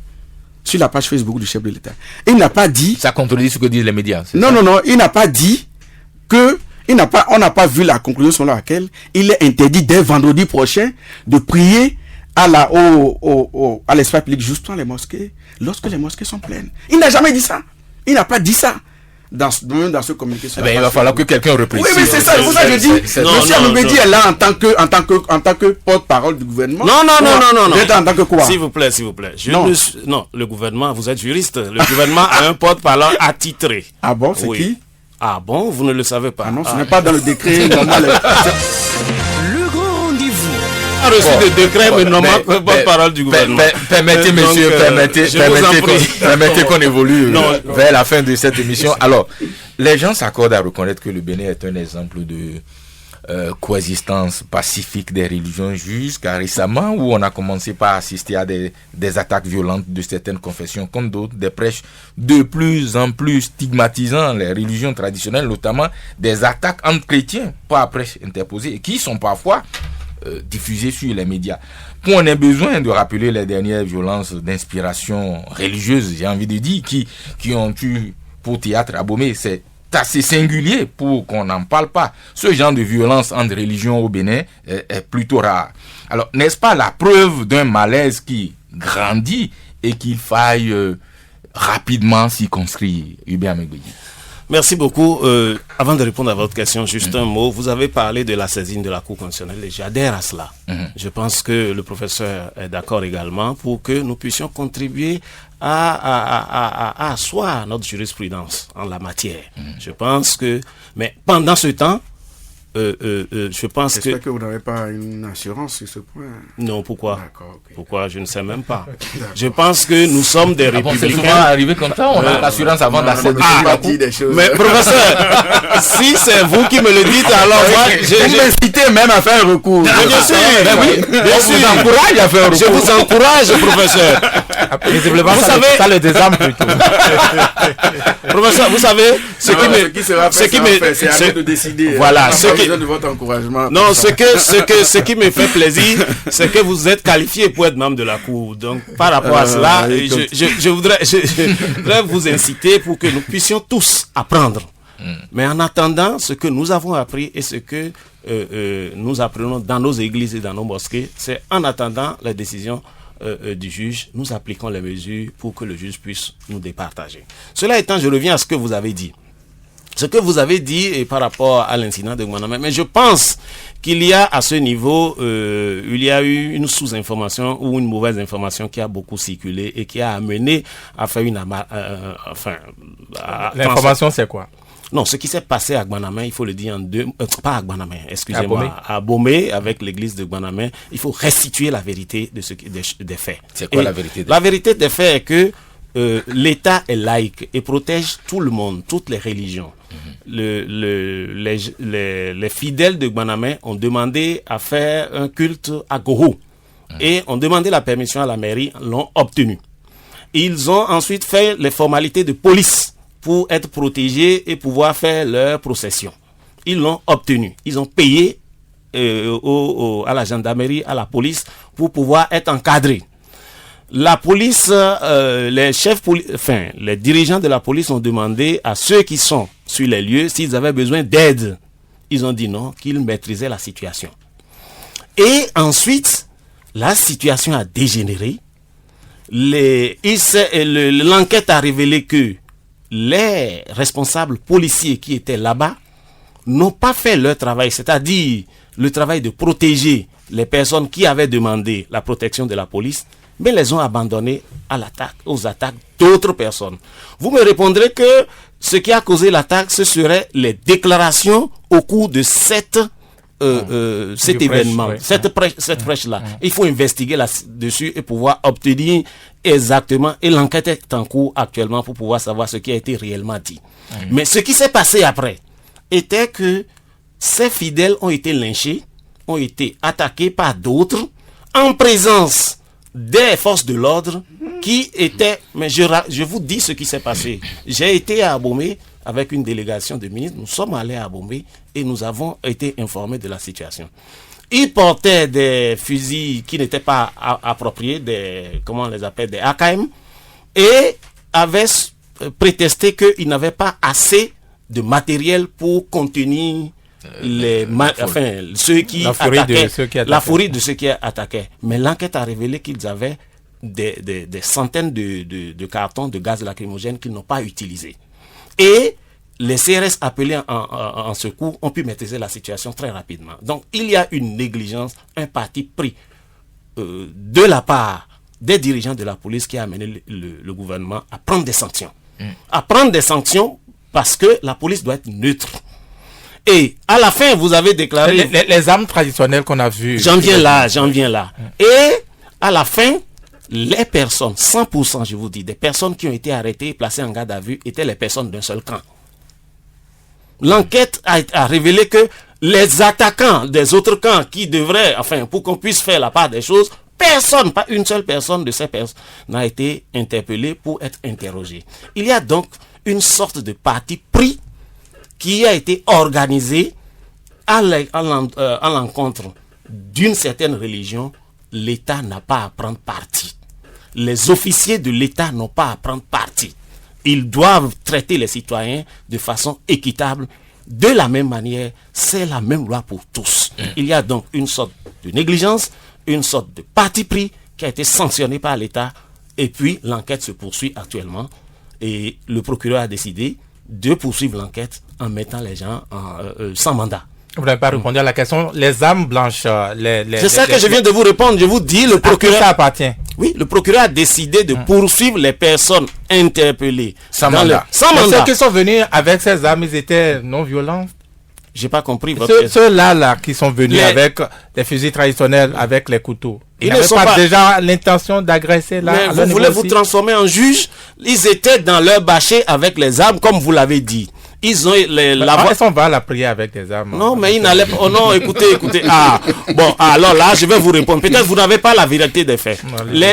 sur la page Facebook du chef de l'État. Il n'a pas dit... Ça contredit ce que disent les médias. Non, il n'a pas dit que... on n'a pas vu la conclusion selon laquelle il est interdit dès vendredi prochain de prier à l'espace public juste dans les mosquées, lorsque les mosquées sont pleines. Il n'a jamais dit ça. Il n'a pas dit ça. Dans ce communiqué. Il va falloir que quelqu'un reprécise. Oui, mais c'est ça. C'est pour ça que je dis. Monsieur Amebedi est là en tant que porte-parole du gouvernement. Non. Vous êtes en tant que quoi? S'il vous plaît. Non, le gouvernement, vous êtes juriste. Le gouvernement a un porte-parole attitré. Ah bon, c'est qui? Ah bon, vous ne le savez pas? Ah non, ce n'est pas dans le décret normal. Le grand rendez-vous. A reçu des décrets, mais normalement, porte-parole du gouvernement. Permettez, monsieur, permettez qu'on évolue vers la fin de cette émission. Alors, les gens s'accordent à reconnaître que le Bénin est un exemple de coexistence pacifique des religions jusqu'à récemment, où on a commencé par assister à des attaques violentes de certaines confessions contre d'autres, des prêches de plus en plus stigmatisant les religions traditionnelles, notamment des attaques entre chrétiens par prêches interposées et qui sont parfois diffusées sur les médias. On a besoin de rappeler les dernières violences d'inspiration religieuse, j'ai envie de dire, qui ont eu pour théâtre Abomey. C'est assez singulier pour qu'on n'en parle pas. Ce genre de violence entre religions au Bénin est plutôt rare. Alors, n'est-ce pas la preuve d'un malaise qui grandit et qu'il faille rapidement s'y conscrire? Hubert Megbeji. Merci beaucoup. Avant de répondre à votre question, juste un mot. Vous avez parlé de la saisine de la Cour constitutionnelle et j'adhère à cela. Je pense que le professeur est d'accord également pour que nous puissions contribuer à asseoir notre jurisprudence en la matière. Je pense que... Mais pendant ce temps, je pense J'espère que vous n'avez pas une assurance sur ce point. Non, pourquoi? D'accord, okay. Pourquoi? Je ne sais même pas. Je pense que nous sommes des républicains. C'est souvent arrivé comme ça, on a l'assurance avant d'accepter. Mais professeur, si c'est vous qui me le dites, alors moi, vous m'incitez même à faire un recours. Bien sûr, bien sûr. Vous encourage à faire un recours. Je vous encourage, professeur. Vous savez, ça le désarme plutôt. Professeur, vous savez, ce qui me, c'est à nous de décider. Voilà, de votre encouragement. Non, ce qui me fait plaisir, c'est que vous êtes qualifié pour être membre de la Cour. Donc, par rapport à cela, je voudrais vous inciter pour que nous puissions tous apprendre. Mais en attendant, ce que nous avons appris et ce que nous apprenons dans nos églises et dans nos mosquées, c'est en attendant la décision du juge, nous appliquons les mesures pour que le juge puisse nous départager. Cela étant, je reviens à ce que vous avez dit. Ce que vous avez dit est par rapport à l'incident de Guanamé, mais je pense qu'il y a à ce niveau, il y a eu une sous-information ou une mauvaise information qui a beaucoup circulé et qui a amené à faire une... L'information, c'est quoi? Non, ce qui s'est passé à Guanamé, il faut le dire en deux... pas à Guanamé, excusez-moi. À Abomey, avec l'église de Guanamé, il faut restituer la vérité des faits. C'est quoi la vérité? La vérité des faits est que l'État est laïque et protège tout le monde, toutes les religions. Les fidèles de Guanamé ont demandé à faire un culte à Goro et ont demandé la permission à la mairie, l'ont obtenu. Ils ont ensuite fait les formalités de police pour être protégés et pouvoir faire leur procession. Ils l'ont obtenu. Ils ont payé à la gendarmerie, à la police pour pouvoir être encadrés. La police, les dirigeants de la police ont demandé à ceux qui sont sur les lieux s'ils avaient besoin d'aide. Ils ont dit non, qu'ils maîtrisaient la situation. Et ensuite, la situation a dégénéré. L'enquête a révélé que les responsables policiers qui étaient là-bas n'ont pas fait leur travail, c'est-à-dire le travail de protéger les personnes qui avaient demandé la protection de la police. mais les ont abandonnés aux attaques d'autres personnes. Vous me répondrez que ce qui a causé l'attaque, ce seraient les déclarations au cours de cet événement, cette prêche-là. Il faut investiguer là-dessus et pouvoir obtenir exactement, et l'enquête est en cours actuellement pour pouvoir savoir ce qui a été réellement dit. Mais ce qui s'est passé après était que ces fidèles ont été lynchés, ont été attaqués par d'autres en présence des forces de l'ordre qui étaient... Mais je vous dis ce qui s'est passé. J'ai été à Abomey avec une délégation de ministres. Nous sommes allés à Abomey et nous avons été informés de la situation. Ils portaient des fusils qui n'étaient pas appropriés, comment on les appelle, des AKM, et avaient prétesté qu'ils n'avaient pas assez de matériel pour contenir ceux qui attaquaient, la furie de ceux qui attaquaient. Mais l'enquête a révélé qu'ils avaient des centaines de cartons de gaz lacrymogène qu'ils n'ont pas utilisés. Et les CRS appelés en secours ont pu maîtriser la situation très rapidement. Donc il y a une négligence, un parti pris de la part des dirigeants de la police qui a amené le gouvernement à prendre des sanctions. À prendre des sanctions parce que la police doit être neutre. Et à la fin, vous avez déclaré... Les armes traditionnelles qu'on a vues... J'en viens là. Et à la fin, les personnes, 100%, je vous dis, des personnes qui ont été arrêtées et placées en garde à vue étaient les personnes d'un seul camp. L'enquête a révélé que les attaquants des autres camps qui devraient, pour qu'on puisse faire la part des choses, personne, pas une seule personne de ces personnes n'a été interpellée pour être interrogée. Il y a donc une sorte de parti pris qui a été organisé à l'encontre d'une certaine religion. L'État n'a pas à prendre parti. Les officiers de l'État n'ont pas à prendre parti. Ils doivent traiter les citoyens de façon équitable. De la même manière, c'est la même loi pour tous. Il y a donc une sorte de négligence, une sorte de parti pris qui a été sanctionné par l'État. Et puis, l'enquête se poursuit actuellement. Et le procureur a décidé de poursuivre l'enquête en mettant les gens sans mandat. Vous n'avez pas répondu à la question. Les armes blanches... c'est ça que je viens de vous répondre. Je vous dis, le procureur... ça appartient. Oui, le procureur a décidé de poursuivre les personnes interpellées. Sans mandat. Ceux qui sont venus avec ces armes, ils étaient non violents. J'ai pas compris votre question. Ceux-là qui sont venus avec des fusils traditionnels, avec les couteaux. Ils n'avaient pas déjà l'intention d'agresser là. Mais vous voulez vous transformer en juge? Ils étaient dans leur bâcher avec les armes, comme vous l'avez dit. Ils ont on va la prier avec des armes. Non, mais ils n'allaient pas. Oh non, écoutez. Alors là, je vais vous répondre. Peut-être vous n'avez pas la vérité des faits.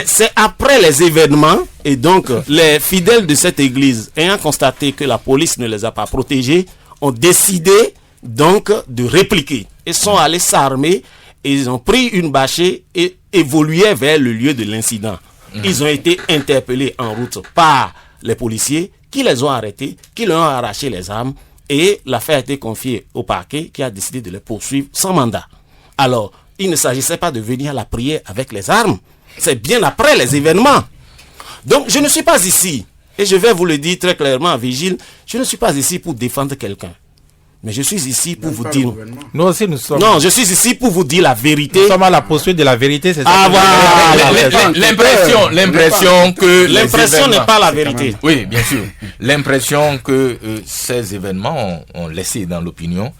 C'est après les événements, et donc les fidèles de cette église, ayant constaté que la police ne les a pas protégés, ont décidé donc de répliquer. Ils sont allés s'armer, et ils ont pris une bâchée et évoluaient vers le lieu de l'incident. Ils ont été interpellés en route par les policiers qui les ont arrêtés, qui leur ont arraché les armes, et l'affaire a été confiée au parquet qui a décidé de les poursuivre sans mandat. Alors, il ne s'agissait pas de venir à la prière avec les armes, c'est bien après les événements. Donc, je ne suis pas ici, et je vais vous le dire très clairement à Vigile, je ne suis pas ici pour défendre quelqu'un. Mais je suis ici pour vous dire... Nous aussi, nous sommes... Non, je suis ici pour vous dire la vérité. Nous sommes à la poursuite de la vérité, c'est ça. L'impression que... L'impression n'est pas la vérité. Oui, bien sûr. L'impression que ces événements ont laissé dans l'opinion,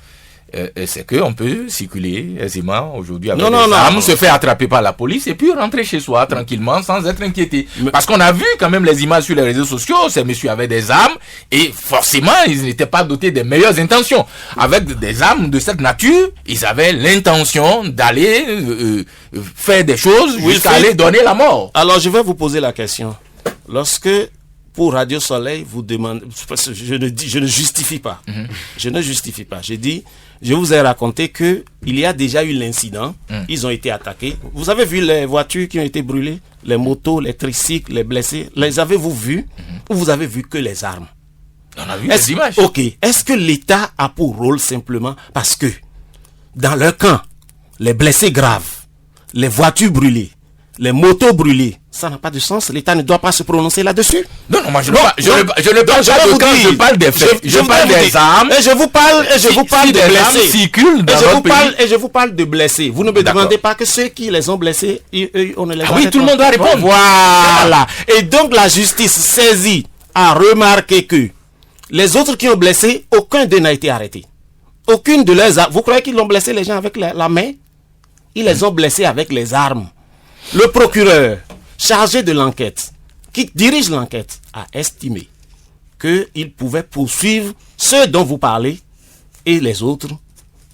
c'est qu'on peut circuler aisément aujourd'hui avec des armes, se faire attraper par la police et puis rentrer chez soi tranquillement sans être inquiété. Parce qu'on a vu quand même les images sur les réseaux sociaux, ces messieurs avaient des armes et forcément ils n'étaient pas dotés des meilleures intentions. Avec des armes de cette nature, ils avaient l'intention d'aller faire des choses jusqu'à aller donner la mort. Alors je vais vous poser la question. Lorsque pour Radio Soleil, vous demandez, je ne justifie pas. Je ne justifie pas. Je vous ai raconté que il y a déjà eu l'incident. Ils ont été attaqués. Vous avez vu les voitures qui ont été brûlées, les motos, les tricycles, les blessés. Les avez-vous vus ou vous avez vu que les armes? On a vu les images. Ok. Est-ce que l'État a pour rôle simplement parce que dans leur camp, les blessés graves, les voitures brûlées, les motos brûlées. Ça n'a pas de sens. L'État ne doit pas se prononcer là-dessus. Non, moi je ne parle pas je parle des faits. Je parle des armes. Et je vous parle de blessés. Circulent dans notre pays. Et je vous parle de blessés. Vous ne me demandez pas que ceux qui les ont blessés, on ne les arrête pas. Tout le monde doit répondre. Voilà. Et donc la justice saisie a remarqué que les autres qui ont blessé, aucun d'eux n'a été arrêté. Aucune de leurs armes. Vous croyez qu'ils ont blessé les gens avec la main? Ils les ont blessés avec les armes. Le procureur chargé de l'enquête, qui dirige l'enquête, a estimé qu'il pouvait poursuivre ceux dont vous parlez et les autres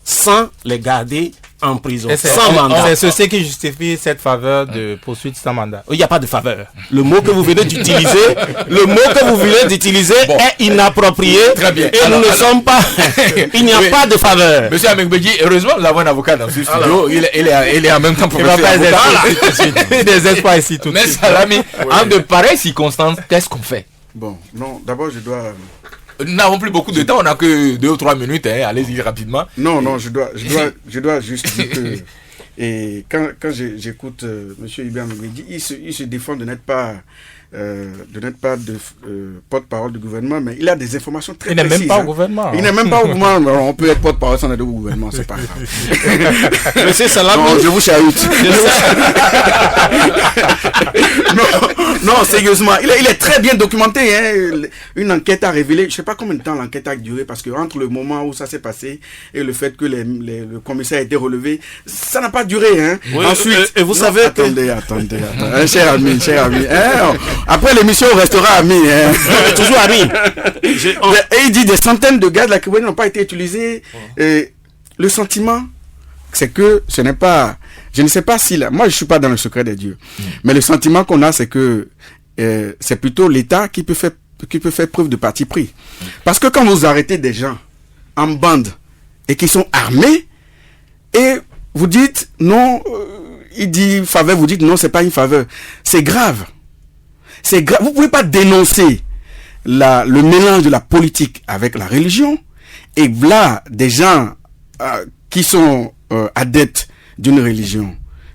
sans les garder en prison, sans mandat. C'est ceci qui justifie cette faveur de poursuite sans mandat. Il n'y a pas de faveur. Le mot que vous venez d'utiliser, est inapproprié. Très bien. Et nous ne sommes pas. Il n'y a pas de faveur. Monsieur Amekbedji, heureusement, nous avons un avocat dans ce studio. Il est en même temps professeur. Des espoirs ici tout de suite. Mais Salami, en de pareilles circonstances, qu'est-ce qu'on fait? Bon, non, d'abord je dois... Nous n'avons plus beaucoup de temps, on n'a que 2 ou 3 minutes, allez-y rapidement. Non, je dois juste dire que... Et quand j'écoute M. Hubert Amekbedji, il se défend de n'être pas porte-parole du gouvernement, mais il a des informations très précises. Il n'est même pas au gouvernement. Il n'est même pas au gouvernement. Alors, on peut être porte-parole sans être au gouvernement, c'est pas grave. Monsieur Salami. Non, je vous chahute. non, sérieusement, il est très bien documenté. Une enquête a révélé, je ne sais pas combien de temps l'enquête a duré, parce que entre le moment où ça s'est passé et le fait que le commissaire a été relevé, ça n'a pas duré. Oui, ensuite, et vous savez attendez. Cher ami. Après l'émission, on restera amis. Toujours amis. Et il dit des centaines de gaz lacrymogènes n'ont pas été utilisés. Et le sentiment, c'est que ce n'est pas... Je ne sais pas si... Moi, je ne suis pas dans le secret des dieux. Mais le sentiment qu'on a, c'est que c'est plutôt l'État qui peut faire preuve de parti pris. Parce que quand vous arrêtez des gens en bande et qui sont armés, et vous dites non, il dit faveur, vous dites non, c'est pas une faveur. C'est grave. C'est grave. Vous ne pouvez pas dénoncer le mélange de la politique avec la religion. Et là, des gens qui sont adeptes d'une religion,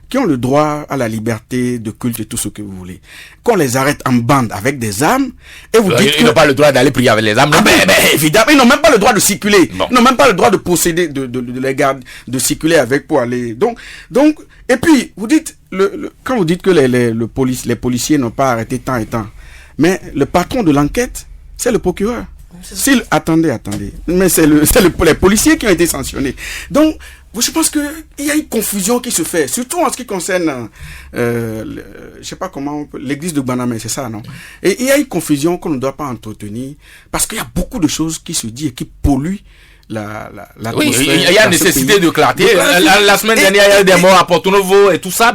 qui ont le droit à la liberté de culte et tout ce que vous voulez, qu'on les arrête en bande avec des armes, et vous dites ils n'ont pas le droit d'aller prier avec les armes. Évidemment, ils n'ont même pas le droit de circuler. Bon. Ils n'ont même pas le droit de posséder, de les garder, de circuler avec pour aller. Donc, et puis, vous dites, quand vous dites que les policiers n'ont pas arrêté tant et tant, mais le patron de l'enquête, c'est le procureur. Attendez. Mais c'est les policiers qui ont été sanctionnés. Donc, je pense qu'il y a une confusion qui se fait, surtout en ce qui concerne, je sais pas comment, l'église de Banamé, c'est ça, non? Et il y a une confusion qu'on ne doit pas entretenir, parce qu'il y a beaucoup de choses qui se disent et qui polluent oui, il y a nécessité de clarté. La semaine dernière, il y a eu des morts à Porto-Novo et tout ça.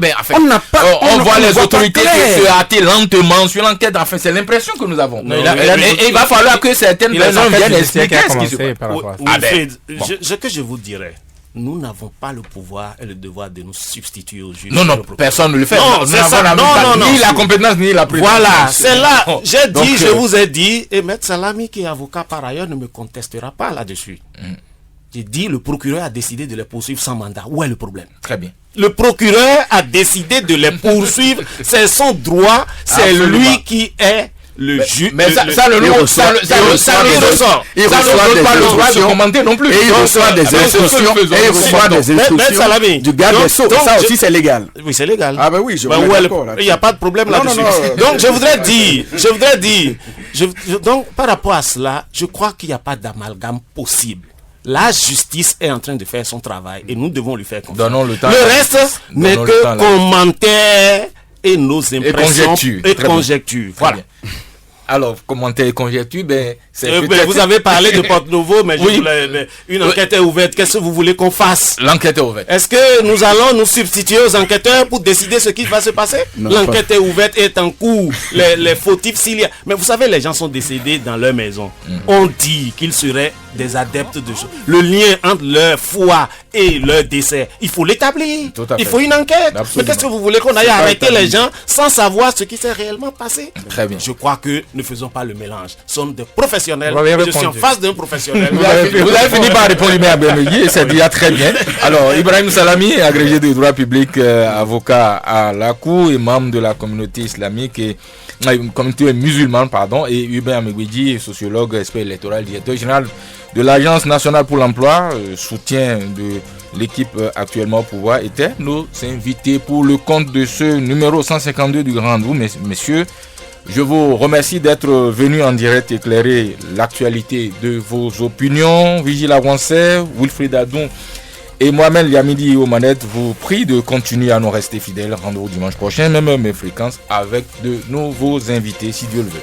On voit les autorités se hâter lentement sur l'enquête. Enfin, c'est l'impression que nous avons. Et il va falloir que certaines personnes viennent expliquer ce qui se passe. Ce que je vous dirais, nous n'avons pas le pouvoir et le devoir de nous substituer aux juges. Non, personne ne le fait. Non, c'est ça. Non. Ni la compétence, ni la prudence. Voilà, c'est là. Je vous ai dit, et Maître Salami, qui est avocat par ailleurs, ne me contestera pas là-dessus. J'ai dit, le procureur a décidé de les poursuivre sans mandat. Où est le problème? Très bien. Le procureur a décidé de les poursuivre. C'est son droit. C'est lui qui est le juge. Mais ça ne reçoit pas le droit de commenter non plus. Et il reçoit des instructions. Du garde des Sceaux. Ça aussi, c'est légal. Oui, c'est légal. Ah ben oui, je suis d'accord. Il n'y a pas de problème là-dessus. Donc, je voudrais dire, donc, par rapport à cela, je crois qu'il n'y a pas d'amalgame possible. La justice est en train de faire son travail et nous devons lui faire confiance. Donnons le temps. Le reste n'est que commentaires et nos impressions et conjectures. Voilà. Alors, commentaires et conjectures, vous avez parlé de Porto-Novo, mais une enquête est ouverte. Qu'est-ce que vous voulez qu'on fasse? L'enquête est ouverte. Est-ce que nous allons nous substituer aux enquêteurs pour décider ce qui va se passer? L'enquête est ouverte et est en cours. Les fautifs, s'il y a... Mais vous savez, les gens sont décédés dans leur maison. On dit qu'ils seraient des adeptes de choses. Le lien entre leur foi et leur décès, il faut l'établir. Il faut une enquête. Absolument. Mais qu'est-ce que vous voulez qu'on aille arrêter les gens sans savoir ce qui s'est réellement passé? Très bien. Je crois que ne faisons pas le mélange. Nous sommes des professionnels. Je suis en face d'un professionnel. Vous avez fini par répondre, et c'est déjà très bien. Alors, Ibrahim Salami, agrégé de droit public, avocat à la Cour et membre de la communauté islamique et communauté musulmane, et Hubert Amegwedji, sociologue, expert électoral, directeur général de l'Agence nationale pour l'emploi, soutien de l'équipe actuellement au pouvoir, étaient nos invités pour le compte de ce numéro 152 du Grand Rendez-vous. Messieurs, je vous remercie d'être venus en direct éclairer l'actualité de vos opinions. Vigile Avancé, Wilfried Adon et moi-même, Yamidi Omanet, vous prie de continuer à nous rester fidèles. Rendez-vous dimanche prochain, même fréquence, avec de nouveaux invités, si Dieu le veut.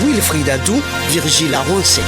Wilfried Adou, Virgile Avancé.